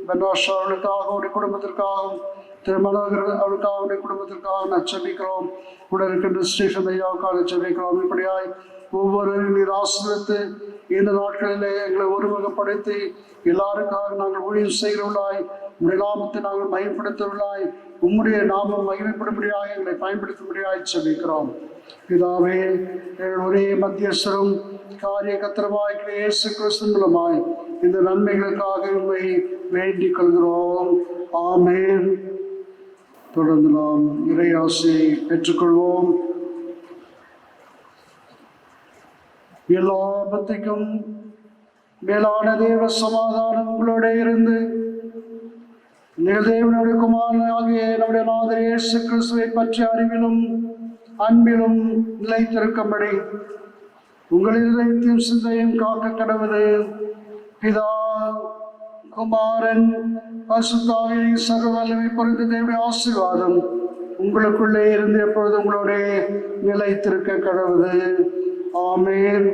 பென்னாஷா அவர்களுக்காக, அவருடைய குடும்பத்திற்காகவும், திரு மனோகர் அவருக்காக, அவருடைய குடும்பத்திற்காக நான் ஜெபிக்கிறோம். உடன் இருக்கின்ற ஸ்டீஃபன் ஐயாவுக்காக ஜெபிக்கிறோம். இப்படியாய் ஒவ்வொருவரையும் நீர் ஆசீர்வதித்து இந்த நாட்களிலே எங்களை ஒருமுகப்படுத்தி எல்லாருக்காக நாங்கள் ஊழியம் செய்கிறவர்களாய் உம்முடைய நாமத்தை நாங்கள் மகிமைப்படுத்துவர்களாய் உம்முடைய நாமம் மகிமைப்படும்படியாக எங்களை பயன்படுத்தும்படியாய் செபிக்கிறோம். பிதாவே, எங்கள் ஒரே மத்தியஸ்தரும் காரிய கத்திரமாய் இயேசு கிறிஸ்து மூலமாய் இந்த நன்மைகளுக்காக உம்மை வேண்டிக் கொள்கிறோம். ஆமென். தொடர்ந்து நாம் இறையாசியை பெற்றுக்கொள்வோம். எல்லா பக்திக்கும் மேலான தேவ சமாதானம் உங்களோட இருந்து தேவனுடைய குமாரன் ஆகிய நம்முடைய நாதர் இயேசு கிறிஸ்துவை பற்றிய அறிவிலும் அன்பிலும் நிலைத்திருக்கும்படி உங்கள் இதயத்தையும் சிந்தையும் காக்க கடவுது. பிதா, குமாரன், பரிசுத்த ஆவியின் சர்வ வல்லமை பொருந்த தேவனுடைய ஆசீர்வாதம் உங்களுக்குள்ளே இருந்து எப்பொழுது உங்களோட நிலைத்திருக்க கடவுது. ஆமென்.